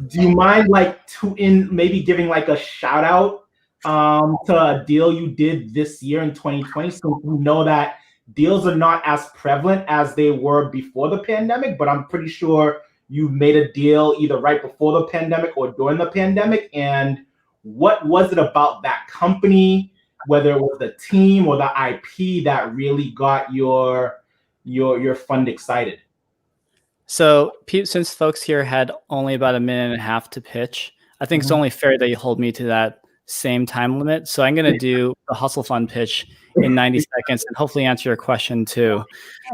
Speaker 2: Do you mind maybe giving a shout out to a deal you did this year in 2020? So we know that deals are not as prevalent as they were before the pandemic, but I'm pretty sure you made a deal either right before the pandemic or during the pandemic. And what was it about that company, whether it was the team or the IP, that really got your fund excited?
Speaker 9: So since folks here had only about 1.5 minutes to pitch, I think it's only fair that you hold me to that same time limit. So I'm going to do the Hustle Fund pitch in 90 seconds and hopefully answer your question too.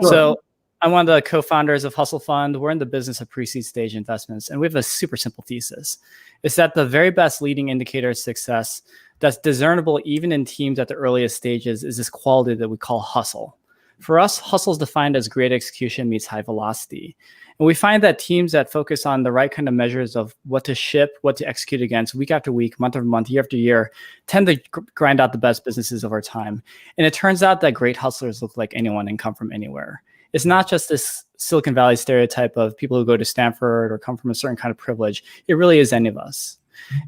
Speaker 2: Sure.
Speaker 9: So I'm one of the co-founders of Hustle Fund. We're in the business of pre-seed stage investments, and we have a super simple thesis. It's that the very best leading indicator of success that's discernible even in teams at the earliest stages is this quality that we call hustle. For us, hustle is defined as great execution meets high velocity. And we find that teams that focus on the right kind of measures of what to ship, what to execute against week after week, month after month, year after year, tend to grind out the best businesses over time. And it turns out that great hustlers look like anyone and come from anywhere. It's not just this Silicon Valley stereotype of people who go to Stanford or come from a certain kind of privilege. It really is any of us.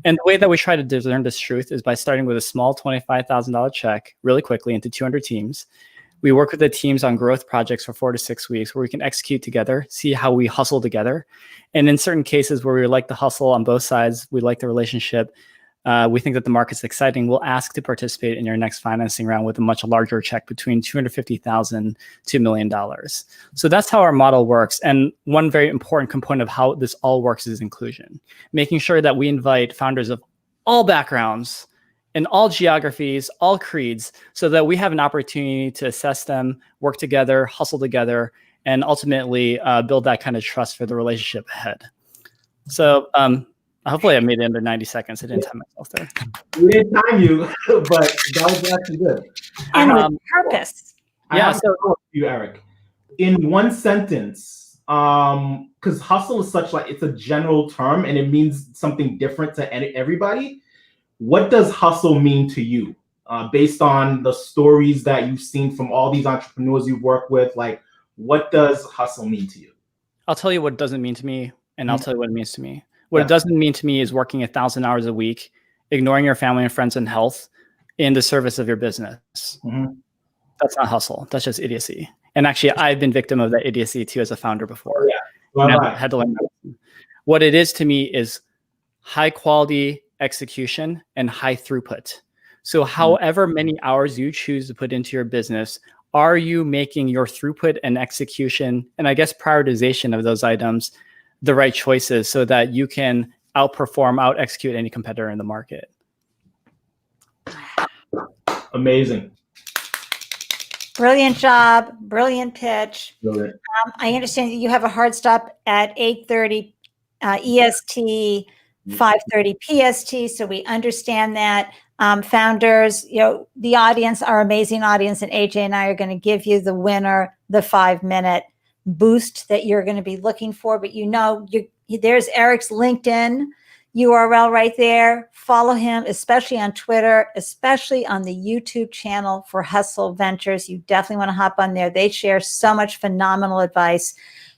Speaker 9: And the way that we try to discern this truth is by starting with a small $25,000 check really quickly into 200 teams. We work with the teams on growth projects for 4 to 6 weeks where we can execute together, see how we hustle together. And in certain cases where we like the hustle on both sides, we like the relationship, we think that the market's exciting, we'll ask to participate in your next financing round with a much larger check between $250,000 to $1 million. So that's how our model works. And one very important component of how this all works is inclusion, making sure that we invite founders of all backgrounds in all geographies, all creeds, so that we have an opportunity to assess them, work together, hustle together, and ultimately build that kind of trust for the relationship ahead. So hopefully I made it under 90 seconds. I didn't time myself there.
Speaker 2: We didn't time you, but that was actually good.
Speaker 1: And with purpose.
Speaker 2: Yeah, so you, Eric, in one sentence, because hustle is it's a general term and it means something different to everybody. What does hustle mean to you, based on the stories that you've seen from all these entrepreneurs you've worked with? What does hustle mean to you?
Speaker 9: I'll tell you what it doesn't mean to me, and I'll tell you what it means to me. What it doesn't mean to me is working 1,000 hours a week, ignoring your family and friends and health in the service of your business.
Speaker 2: Mm-hmm.
Speaker 9: That's not hustle. That's just idiocy. And actually, I've been victim of that idiocy too as a founder before.
Speaker 2: Yeah. Well,
Speaker 9: I had to learn that. What it is to me is high quality execution and high throughput. So however many hours you choose to put into your business, are you making your throughput and execution, and I guess prioritization of those items, the right choices so that you can outperform, out execute any competitor in the market?
Speaker 2: Amazing.
Speaker 1: Brilliant job. Brilliant pitch.
Speaker 2: Brilliant.
Speaker 1: I understand that you have a hard stop at 8:30 EST, 5:30 PST. So we understand that. Founders, the audience, our amazing audience, and AJ and I are going to give you the winner, the 5-minute boost that you're going to be looking for. But there's Eric's LinkedIn URL right there. Follow him, especially on Twitter, especially on the YouTube channel for Hustle Ventures. You definitely want to hop on there. They share so much phenomenal advice.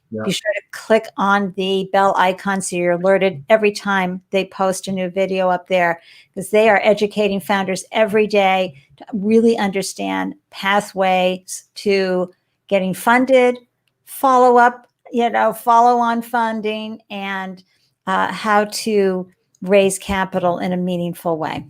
Speaker 1: Yeah. Be sure to click on the bell icon so you're alerted every time they post a new video up there, because they are educating founders every day to really understand pathways to getting funded, follow up, follow on funding, and how to raise capital in a meaningful way.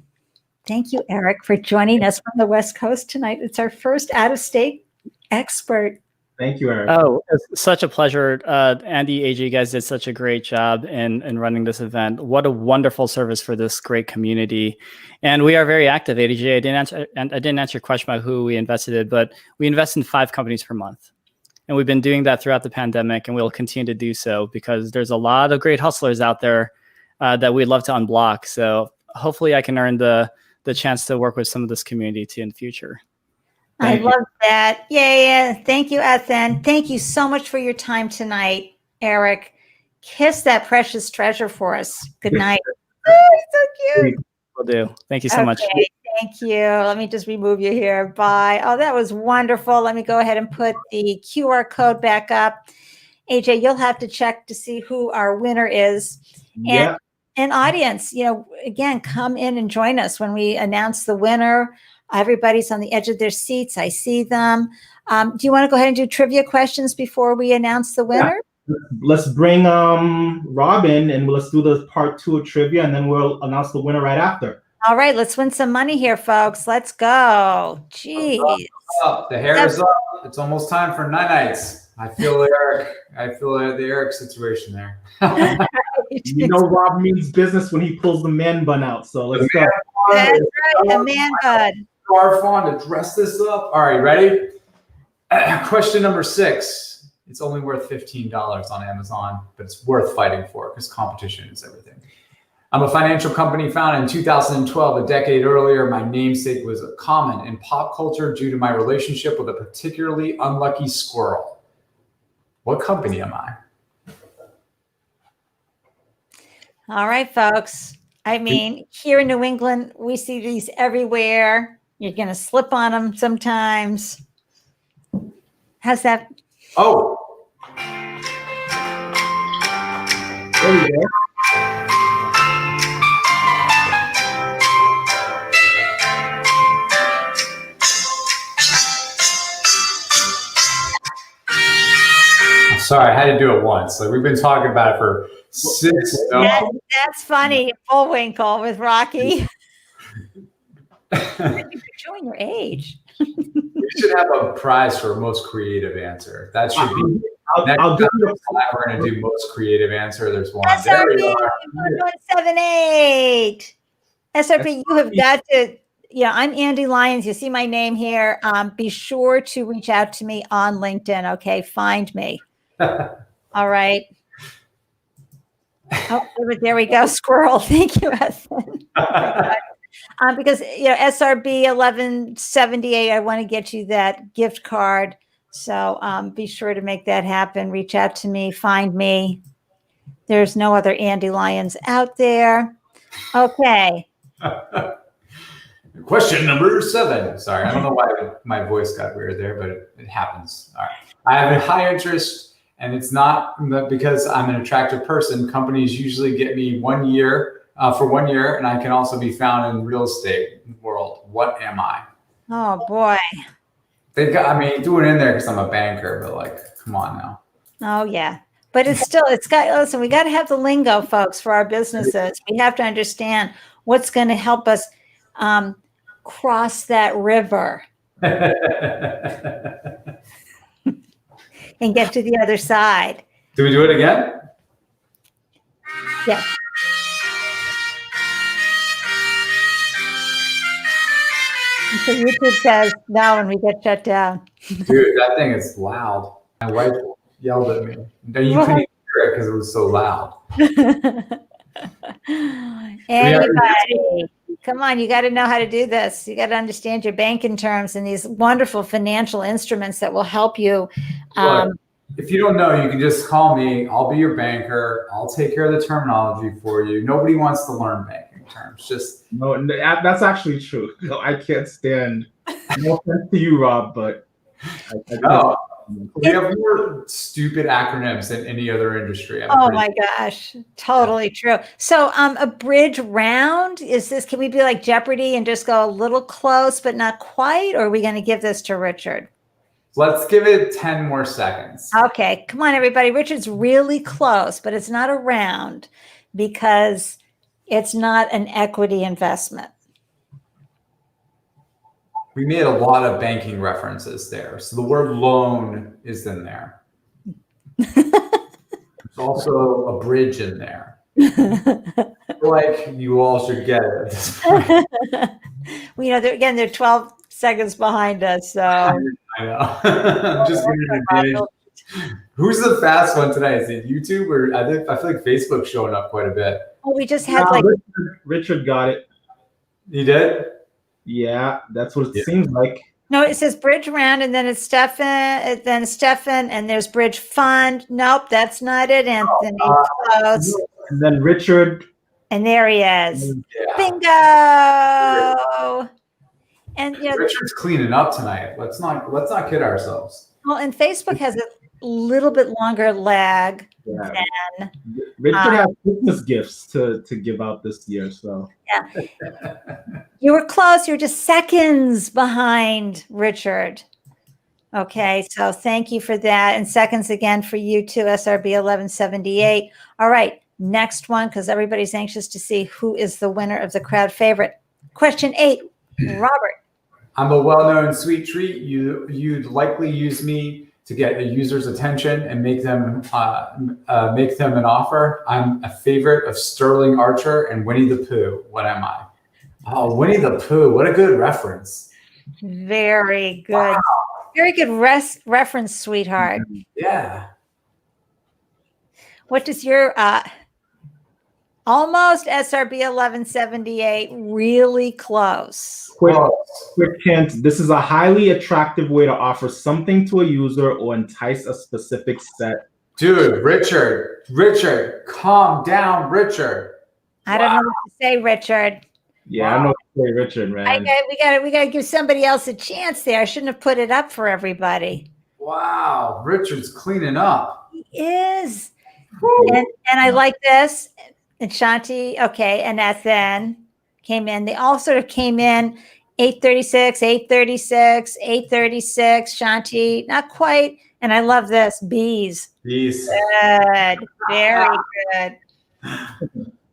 Speaker 1: Thank you, Eric, for joining us from the West Coast tonight. It's our first out-of-state expert.
Speaker 2: Thank you, Eric.
Speaker 9: Oh, it's such a pleasure. Andy, AJ, you guys did such a great job in running this event. What a wonderful service for this great community. And we are very active, AJ. I didn't answer your question about who we invested in, but we invest in 5 companies per month. And we've been doing that throughout the pandemic, and we'll continue to do so because there's a lot of great hustlers out there that we'd love to unblock. So hopefully I can earn the chance to work with some of this community too in the future.
Speaker 1: I love that. Yeah. Thank you, Ethan. Thank you so much for your time tonight, Eric. Kiss that precious treasure for us. Good night. Oh, so cute.
Speaker 9: Will do. Thank you so much.
Speaker 1: Thank you. Let me just remove you here. Bye. Oh, that was wonderful. Let me go ahead and put the QR code back up. AJ, you'll have to check to see who our winner is.
Speaker 2: Yeah.
Speaker 1: And audience, again, come in and join us when we announce the winner. Everybody's on the edge of their seats. I see them. Do you want to go ahead and do trivia questions before we announce the winner?
Speaker 2: Yeah. Let's bring Robin, and let's do the part 2 of trivia, and then we'll announce the winner right after.
Speaker 1: All right, let's win some money here, folks. Let's go. Jeez.
Speaker 6: The hair is up. It's almost time for nights. I feel Eric. I feel the Eric situation there.
Speaker 2: Rob means business when he pulls the man bun out. So let's go.
Speaker 1: That's right, the man bun.
Speaker 6: Scarf on to dress this up. All right, ready? Question number 6. It's only worth $15 on Amazon, but it's worth fighting for because competition is everything. I'm a financial company founded in 2012. A decade earlier, my namesake was common in pop culture due to my relationship with a particularly unlucky squirrel. What company am I?
Speaker 1: All right, folks. I mean, here in New England, we see these everywhere. You're going to slip on them sometimes. How's that?
Speaker 6: Oh.
Speaker 2: There you go.
Speaker 6: Sorry, I had to do it once. Like we've been talking about it for 6.
Speaker 1: That's funny. Bullwinkle with Rocky. You're showing your age.
Speaker 6: We should have a prize for most creative answer. That should be.
Speaker 2: I'll do
Speaker 6: we're going to do most creative answer. There's one.
Speaker 1: SRP 1178. SRP, you have got to. I'm Andy Lyons. You see my name here. Be sure to reach out to me on LinkedIn. Okay, find me. All right. Oh, there we go. Squirrel. Thank you, Ethan. Because SRB 1178, I want to get you that gift card. So be sure to make that happen. Reach out to me. Find me. There's no other Andy Lyons out there. Okay.
Speaker 6: Question number 7. Sorry, I don't know why my voice got weird there, but it happens. All right. I have a high interest. And it's not because I'm an attractive person. Companies usually get me 1 year for 1 year, and I can also be found in real estate world. What am I?
Speaker 1: Oh boy.
Speaker 6: They've got, threw it in there because I'm a banker, but like, come on now.
Speaker 1: Oh yeah. But listen, we got to have the lingo, folks, for our businesses. We have to understand what's going to help us cross that river. And get to the other side.
Speaker 6: Do we do it again?
Speaker 1: Yes. So YouTube says no when we get shut down.
Speaker 6: Dude, that thing is loud. My wife yelled at me. No, you couldn't hear it because it was so loud.
Speaker 1: Anybody, come on, you got to know how to do this. You got to understand your banking terms and these wonderful financial instruments that will help you.
Speaker 6: If you don't know, you can just call me. I'll be your banker. I'll take care of the terminology for you. Nobody wants to learn banking terms.
Speaker 2: No, that's actually true. I can't stand. No offense to you, Rob, but
Speaker 6: we have more stupid acronyms than any other industry.
Speaker 1: Oh my gosh, totally true. So a bridge round, can we be like Jeopardy and just go a little close but not quite, or are we going to give this to Richard?
Speaker 6: Let's give it 10 more seconds.
Speaker 1: Okay, come on, everybody. Richard's really close, but it's not a round because it's not an equity investment.
Speaker 6: We made a lot of banking references there. So the word loan is in there. There's also a bridge in there. I feel like you all should get it at this point.
Speaker 1: Well, they're 12 seconds behind us. So
Speaker 6: I know. I'm just giving an advantage. Who's the fast one tonight? Is it YouTube or I feel like Facebook's showing up quite a bit.
Speaker 1: Oh, we just had
Speaker 2: Richard got it.
Speaker 6: He did?
Speaker 2: Yeah, that's what it seems like.
Speaker 1: No, it says bridge round, and then it's Stefan, and there's bridge fund. Nope, that's not it, Anthony. Close.
Speaker 2: And then Richard.
Speaker 1: And there he is.
Speaker 6: Yeah.
Speaker 1: Bingo! And
Speaker 6: Richard's cleaning up tonight. Let's not kid ourselves.
Speaker 1: Well, and Facebook has a little bit longer lag than
Speaker 2: Richard has Christmas gifts to give out this year. So
Speaker 1: yeah. You were close. You're just seconds behind Richard. Okay, so thank you for that. And seconds again for you too, SRB 1178. All right, next one, because everybody's anxious to see who is the winner of the crowd favorite. Question 8, Robert.
Speaker 6: I'm a well-known sweet treat. You'd likely use me to get a user's attention and make them an offer. I'm a favorite of Sterling Archer and Winnie the Pooh. What am I? Oh, Winnie the Pooh. What a good reference.
Speaker 1: Very good. Wow. Very good reference, sweetheart.
Speaker 6: Yeah.
Speaker 1: What does your almost SRB 1178, really close?
Speaker 2: Quick hint. This is a highly attractive way to offer something to a user or entice a specific set.
Speaker 6: Dude, Richard, calm down, Richard.
Speaker 1: I don't know what to say, Richard.
Speaker 2: Yeah, I know what to say, Richard, man.
Speaker 1: We got to give somebody else a chance there. I shouldn't have put it up for everybody.
Speaker 6: Wow, Richard's cleaning up.
Speaker 1: He is. And I like this. And Shanti, okay, and that then came in. They all sort of came in 836, 836, 836. Shanti, not quite. And I love this. Bees.
Speaker 6: Bees.
Speaker 1: Good. Very good.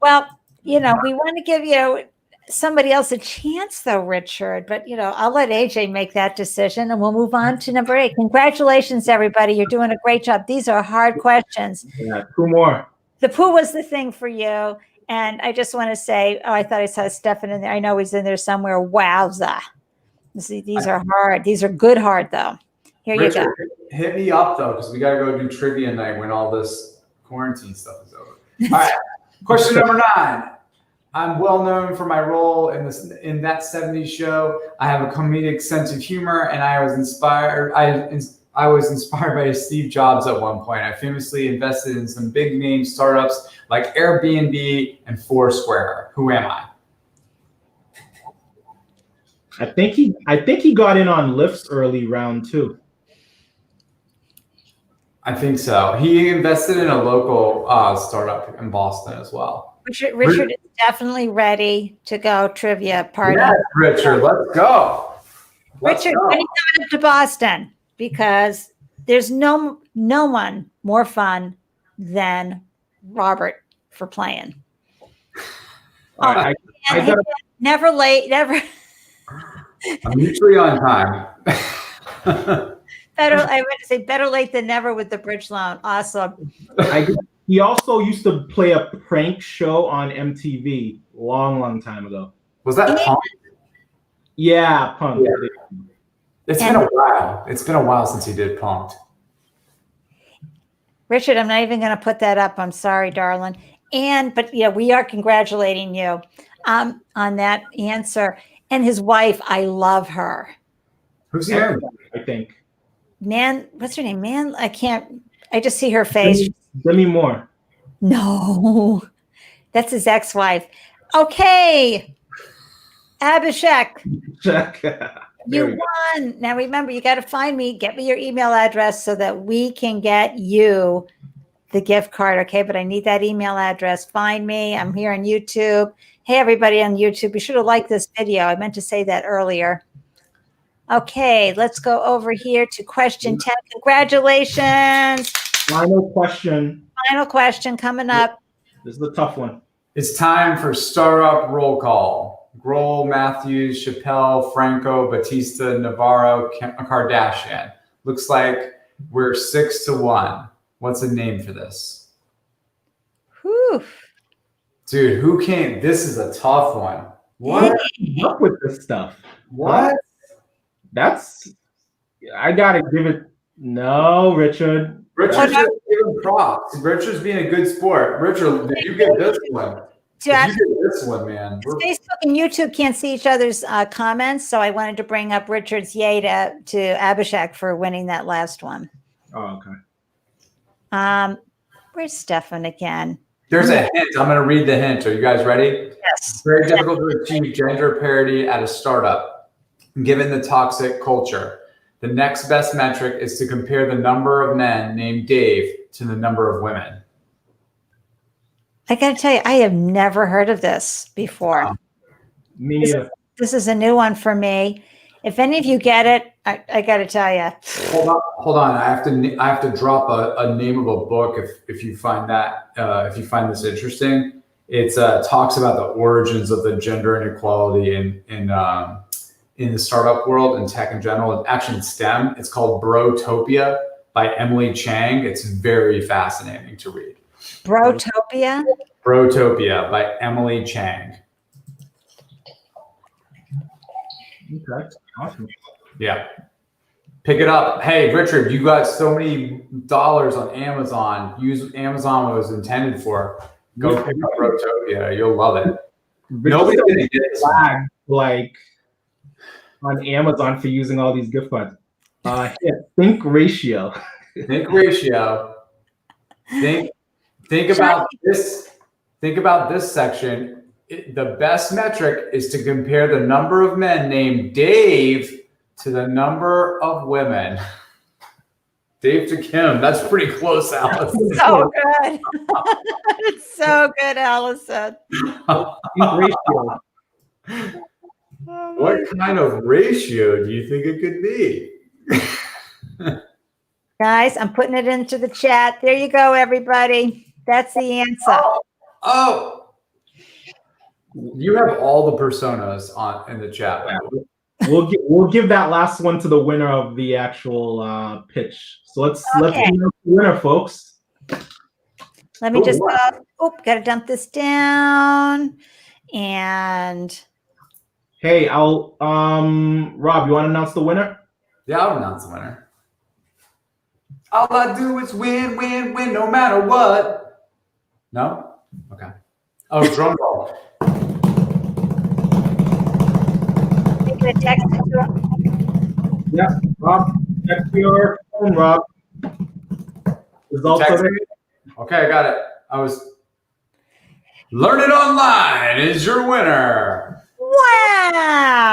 Speaker 1: Well, we want to give somebody else a chance, though, Richard. But, I'll let AJ make that decision, and we'll move on to number 8. Congratulations, everybody. You're doing a great job. These are hard questions.
Speaker 2: Yeah, 2 more.
Speaker 1: The poo was the thing for you. And I just want to say, I thought I saw Stefan in there. I know he's in there somewhere. Wowza. These are hard. These are good hard, though. Here
Speaker 6: Richard,
Speaker 1: you go.
Speaker 6: Hit me up, though, because we got to go do trivia night when all this quarantine stuff is over. All right. Question number 9. I'm well known for my role in that 70s show. I have a comedic sense of humor, and I was inspired by Steve Jobs at one point. I famously invested in some big name startups like Airbnb and Foursquare. Who am I?
Speaker 2: I think he got in on Lyft's early round too.
Speaker 6: I think so. He invested in a local startup in Boston as well.
Speaker 1: Richard is definitely ready to go trivia party.
Speaker 6: Yes, Richard, let's go.
Speaker 1: Richard, when are you coming up to Boston? Because there's no one more fun than Robert for playing. Never late, never.
Speaker 6: I'm usually on time.
Speaker 1: I would say better late than never with the bridge loan. Awesome.
Speaker 2: He also used to play a prank show on MTV long time ago.
Speaker 6: Was that Punk?
Speaker 2: Yeah, Punk. Yeah.
Speaker 6: It's been a while. It's been a while since he did Punked.
Speaker 1: Richard, I'm not even going to put that up. I'm sorry, darling. But we are congratulating you on that answer. And his wife, I love her.
Speaker 6: Who's here?
Speaker 2: I think.
Speaker 1: What's her name? I just see her face.
Speaker 2: Demi Moore.
Speaker 1: No, that's his ex-wife. Okay. Abhishek. You won. Now remember, you got to find me, get me your email address so that we can get you the gift card. Okay. But I need that email address. Find me. I'm here on YouTube. Hey, everybody on YouTube, be sure to like this video. I meant to say that earlier. Okay, let's go over here to question 10. Congratulations.
Speaker 2: Final question.
Speaker 1: Final question coming up.
Speaker 2: This is a tough one.
Speaker 6: It's time for startup roll call. Grohl, Matthews, Chappelle, Franco, Batista, Navarro, Kardashian. Looks like we're 6-1. What's a name for this?
Speaker 1: Whew.
Speaker 6: Dude, who came? This is a tough one. What?
Speaker 2: What's up with this stuff?
Speaker 6: What?
Speaker 2: I gotta give it. No, Richard.
Speaker 6: Richard's just giving props. Richard's being a good sport. Richard, did you get this one? You get this one, man.
Speaker 1: Facebook and YouTube can't see each other's comments, so I wanted to bring up Richard's yay to Abhishek for winning that last one.
Speaker 2: Oh, okay.
Speaker 1: Where's Stefan again?
Speaker 6: There's a hint. I'm going to read the hint. Are you guys ready?
Speaker 1: Yes.
Speaker 6: It's very difficult to achieve gender parity at a startup, given the toxic culture. The next best metric is to compare the number of men named Dave to the number of women.
Speaker 1: I got to tell you, I have never heard of this before.
Speaker 2: Me neither.
Speaker 1: This is a new one for me. If any of you get it, I got to tell you.
Speaker 6: Hold on. I have to drop a name of a book if you find that if you find this interesting. It talks about the origins of the gender inequality in the startup world and tech in general, and actually in STEM. It's called Brotopia by Emily Chang. It's very fascinating to read.
Speaker 1: Brotopia?
Speaker 6: Brotopia by Emily Chang.
Speaker 2: Okay, awesome.
Speaker 6: Yeah. Pick it up. Hey, Richard, you got so many dollars on Amazon. Use Amazon what it was intended for. Go pick up Brotopia. You'll love it. Nobody's going to get this
Speaker 2: flag like on Amazon for using all these gift cards. Think ratio.
Speaker 6: Think ratio. Think about this. Think about this section. The best metric is to compare the number of men named Dave to the number of women. Dave to Kim. That's pretty close, Allison.
Speaker 1: So good. It's so good, Allison.
Speaker 2: Ratio.
Speaker 6: What kind of ratio do you think it could be?
Speaker 1: Guys, I'm putting it into the chat. There you go, everybody. That's the answer.
Speaker 6: Oh. You have all the personas in the chat.
Speaker 2: We'll give that last one to the winner of the actual pitch. So let's announce the winner, folks.
Speaker 1: Let me just gotta dump this down. And
Speaker 2: hey, Rob, you want to announce the winner?
Speaker 6: Yeah, I'll announce the winner. All I do is win, win, win, no matter what. No? Okay. Oh, drum roll.
Speaker 1: Text
Speaker 2: yeah, Rob, text your phone, Rob. Results of it.
Speaker 6: Okay, I got it. Learn It Online is your winner.
Speaker 1: Wow.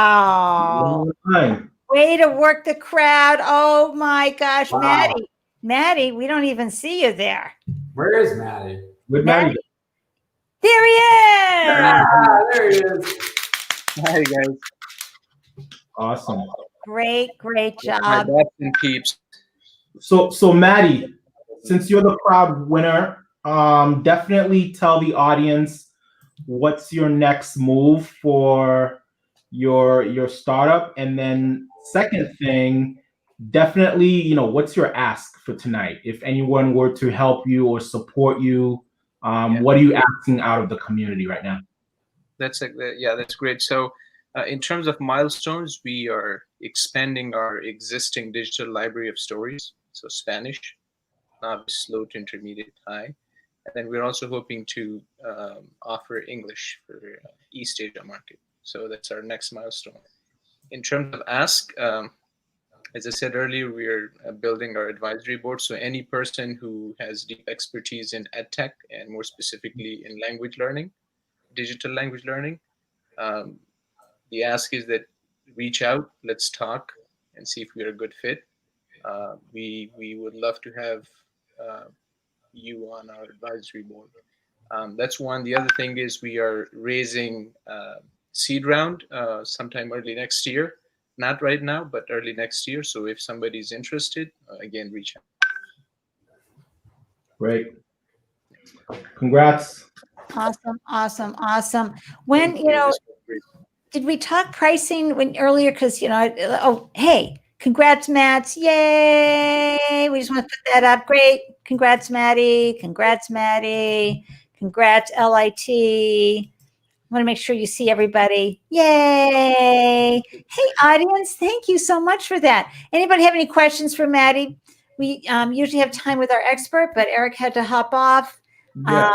Speaker 1: Way to work the crowd. Oh my gosh, wow. Maddie, we don't even see you there.
Speaker 6: Where is Maddie?
Speaker 2: With Maddie.
Speaker 1: There he is.
Speaker 6: There he is.
Speaker 10: Hi, guys.
Speaker 2: Awesome.
Speaker 1: Great job.
Speaker 10: My best and peeps.
Speaker 2: So Maddie, since you're the proud winner, definitely tell the audience what's your next move for your startup, and then second thing, definitely, what's your ask for tonight? If anyone were to help you or support you, what are you asking out of the community right now?
Speaker 10: That's great. So in terms of milestones, we are expanding our existing digital library of stories. So Spanish, slow to intermediate high. And then we're also hoping to offer English for East Asia market. So that's our next milestone. In terms of ask, as I said earlier, we're building our advisory board. So any person who has deep expertise in EdTech and more specifically in language learning, digital language learning, the ask is that reach out, let's talk and see if we're a good fit. We would love to have you on our advisory board. That's one. The other thing is we are raising seed round sometime early next year. not right now, but early next year. So if somebody's interested, again, reach out.
Speaker 2: Great. Congrats.
Speaker 1: Awesome. When, did we talk pricing when earlier? Because, hey, congrats, Matt. Yay. We just want to put that up. Great. Congrats, Maddie. Congrats, LIT. I want to make sure you see everybody. Yay. Hey, audience, thank you so much for that. Anybody have any questions for Maddie? We usually have time with our expert, but Eric had to hop off.
Speaker 2: Yeah.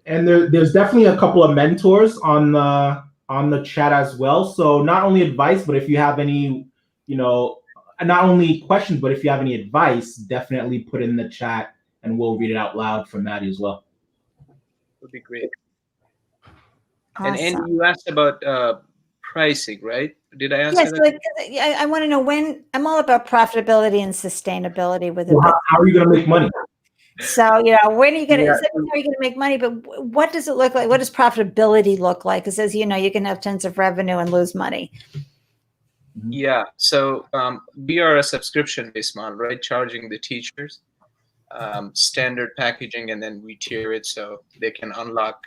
Speaker 2: And there's definitely a couple of mentors on the chat as well. So not only advice, but if you have any, not only questions, but if you have any advice, definitely put in the chat and we'll read it out loud for Maddie as well.
Speaker 10: Would be great.
Speaker 1: Awesome.
Speaker 10: And Andy, you asked about pricing, right? Did I answer that?
Speaker 1: Yes, I want to know when. I'm all about profitability and sustainability with it.
Speaker 2: Well, how are you going to make money?
Speaker 1: So, when are you going to? How are you going to make money? But what does it look like? What does profitability look like? Because as you know, you can have tons of revenue and lose money.
Speaker 10: Yeah. So we are a subscription-based model, right? Charging the teachers standard packaging, and then we tier it so they can unlock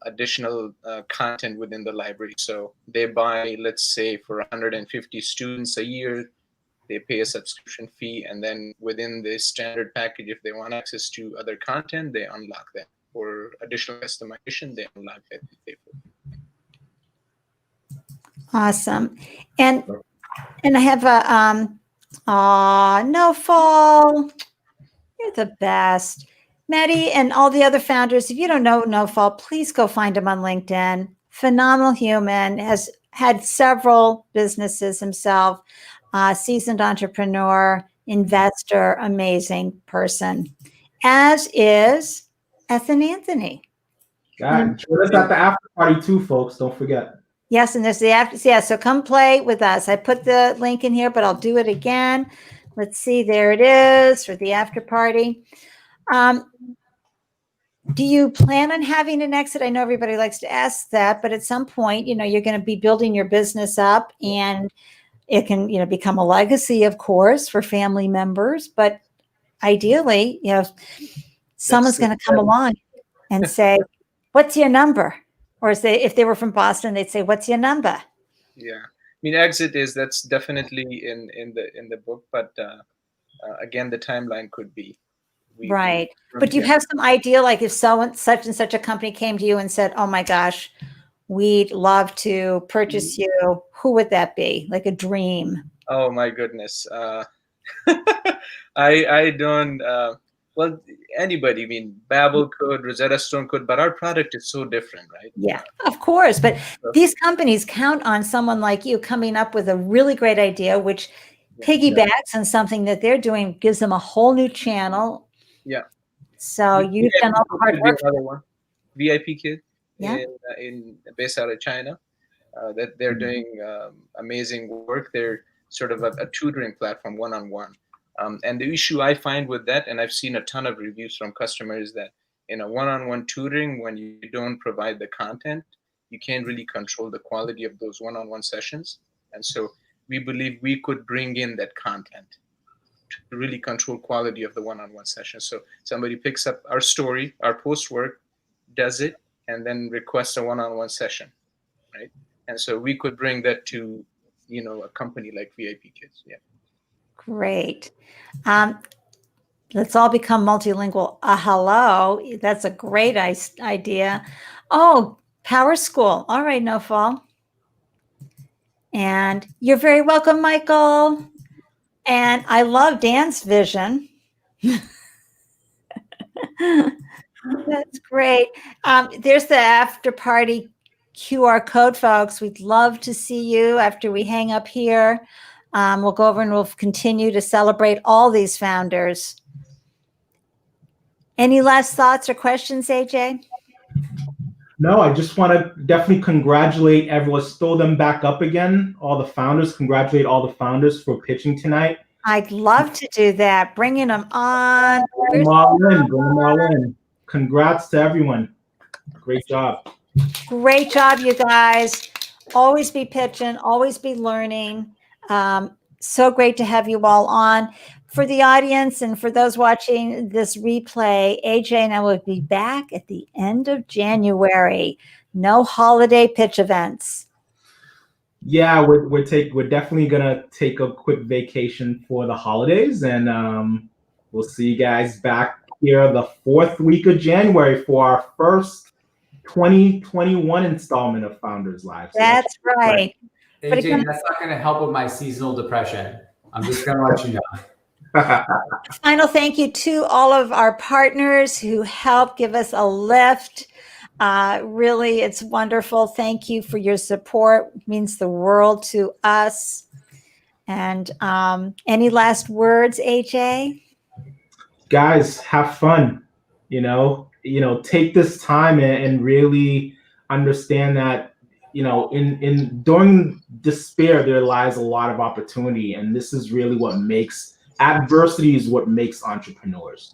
Speaker 10: additional content within the library. So they buy, let's say, for 150 students a year, they pay a subscription fee, and then within the standard package, if they want access to other content, they unlock that. For additional customization, they unlock that. They pay for it.
Speaker 1: Awesome. And I have a no fall. You're the best. Maddie and all the other founders, if you don't know No Fall, please go find him on LinkedIn. Phenomenal human, has had several businesses himself, seasoned entrepreneur, investor, amazing person, as is Ethan Anthony.
Speaker 2: Join us at the after party too, folks. Don't forget.
Speaker 1: Yes, and there's the after. Yeah, so come play with us. I put the link in here, but I'll do it again. Let's see. There it is for the after party. Do you plan on having an exit? I know everybody likes to ask that, but at some point, you're going to be building your business up, and it can, become a legacy, of course, for family members. But ideally, someone's going to come along and say, "What's your number?" Or if they were from Boston, they'd say, "What's your number?"
Speaker 10: Yeah, I mean, exit that's definitely in the book, but again, the timeline could be.
Speaker 1: Right. But do you have some idea, like if such and such a company came to you and said, "Oh my gosh, we'd love to purchase you," who would that be? Like a dream?
Speaker 10: Oh my goodness. I don't, well, anybody, I mean, Babel could, Rosetta Stone could, but our product is so different, right?
Speaker 1: Yeah, of course. But these companies count on someone like you coming up with a really great idea, which piggybacks on something that they're doing, gives them a whole new channel.
Speaker 10: Yeah.
Speaker 1: So you've done all the hard work.
Speaker 10: Another one, VIP Kid, in based out of China, that they're doing amazing work. They're sort of a tutoring platform, one-on-one. And the issue I find with that, and I've seen a ton of reviews from customers, that in a one-on-one tutoring, when you don't provide the content, you can't really control the quality of those one-on-one sessions. And so we believe we could bring in that content to really control quality of the one-on-one session. So somebody picks up our story, our post work, does it, and then requests a one-on-one session, right? And so we could bring that to, a company like VIP Kids. Yeah.
Speaker 1: Great. Let's all become multilingual. Hello. That's a great idea. Oh, Power School. All right, No Fall. And you're very welcome, Michael. And I love Dan's vision. That's great. There's the after party QR code, folks. We'd love to see you after we hang up here. We'll go over and we'll continue to celebrate all these founders. Any last thoughts or questions, AJ?
Speaker 2: No, I just want to definitely congratulate everyone. Throw them back up again. All the founders, congratulate all the founders for pitching tonight.
Speaker 1: I'd love to do that. Bringing them on.
Speaker 2: Bring them all in. Congrats to everyone. Great job.
Speaker 1: Great job, you guys. always be pitching, always be learning. So great to have you all on. For the audience and for those watching this replay, AJ and I will be back at the end of January. No holiday pitch events.
Speaker 2: Yeah, we're definitely gonna take a quick vacation for the holidays, and we'll see you guys back here the 4th week of January for our first 2021 installment of Founders Live. So
Speaker 1: that's right.
Speaker 6: AJ, that's not going to help with my seasonal depression. I'm just going to let you know.
Speaker 1: Final thank you to all of our partners who helped give us a lift. Really, it's wonderful. Thank you for your support. It means the world to us. And any last words, AJ?
Speaker 2: Guys, have fun. Take this time and really understand that, in during despair, there lies a lot of opportunity. And this is really what makes adversity is what makes entrepreneurs.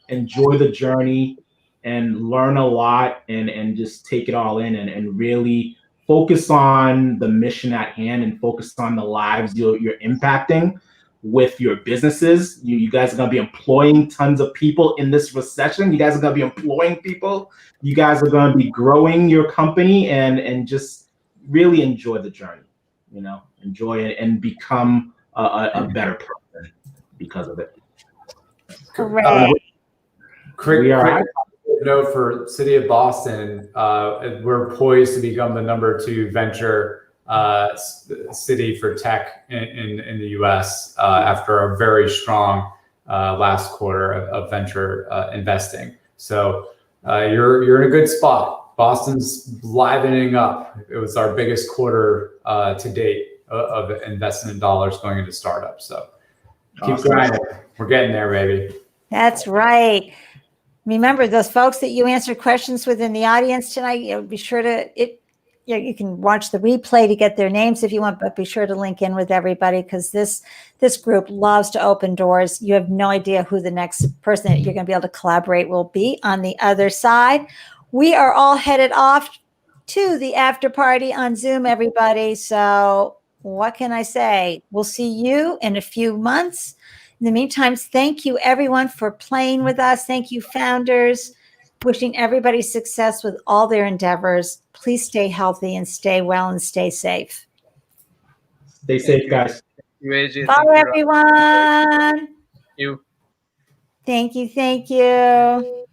Speaker 2: Enjoy the journey and learn a lot and just take it all in and really focus on the mission at hand and focus on the lives you're impacting with your businesses. You guys are going to be employing tons of people in this recession. You guys are going to be employing people. You guys are going to be growing your company and just really enjoy the journey, enjoy it and become a better person because of it.
Speaker 1: Correct.
Speaker 6: Quick note for City of Boston, we're poised to become the #2 venture city for tech in the U.S. After a very strong last quarter of venture investing. So you're in a good spot. Boston's livening up. It was our biggest quarter to date of investment dollars going into startups. So keep grinding. We're getting there, baby.
Speaker 1: That's right. Remember those folks that you answered questions with in the audience tonight. Be sure to you can watch the replay to get their names if you want, but be sure to link in with everybody because this group loves to open doors. You have no idea who the next person that you're going to be able to collaborate will be on the other side. We are all headed off to the after party on Zoom, everybody. So what can I say? We'll see you in a few months. In the meantime, thank you everyone for playing with us. Thank you, founders. Wishing everybody success with all their endeavors. Please stay healthy and stay well and stay safe.
Speaker 2: Stay safe, guys.
Speaker 1: Bye, everyone.
Speaker 10: Thank you.
Speaker 1: Thank you. Thank you.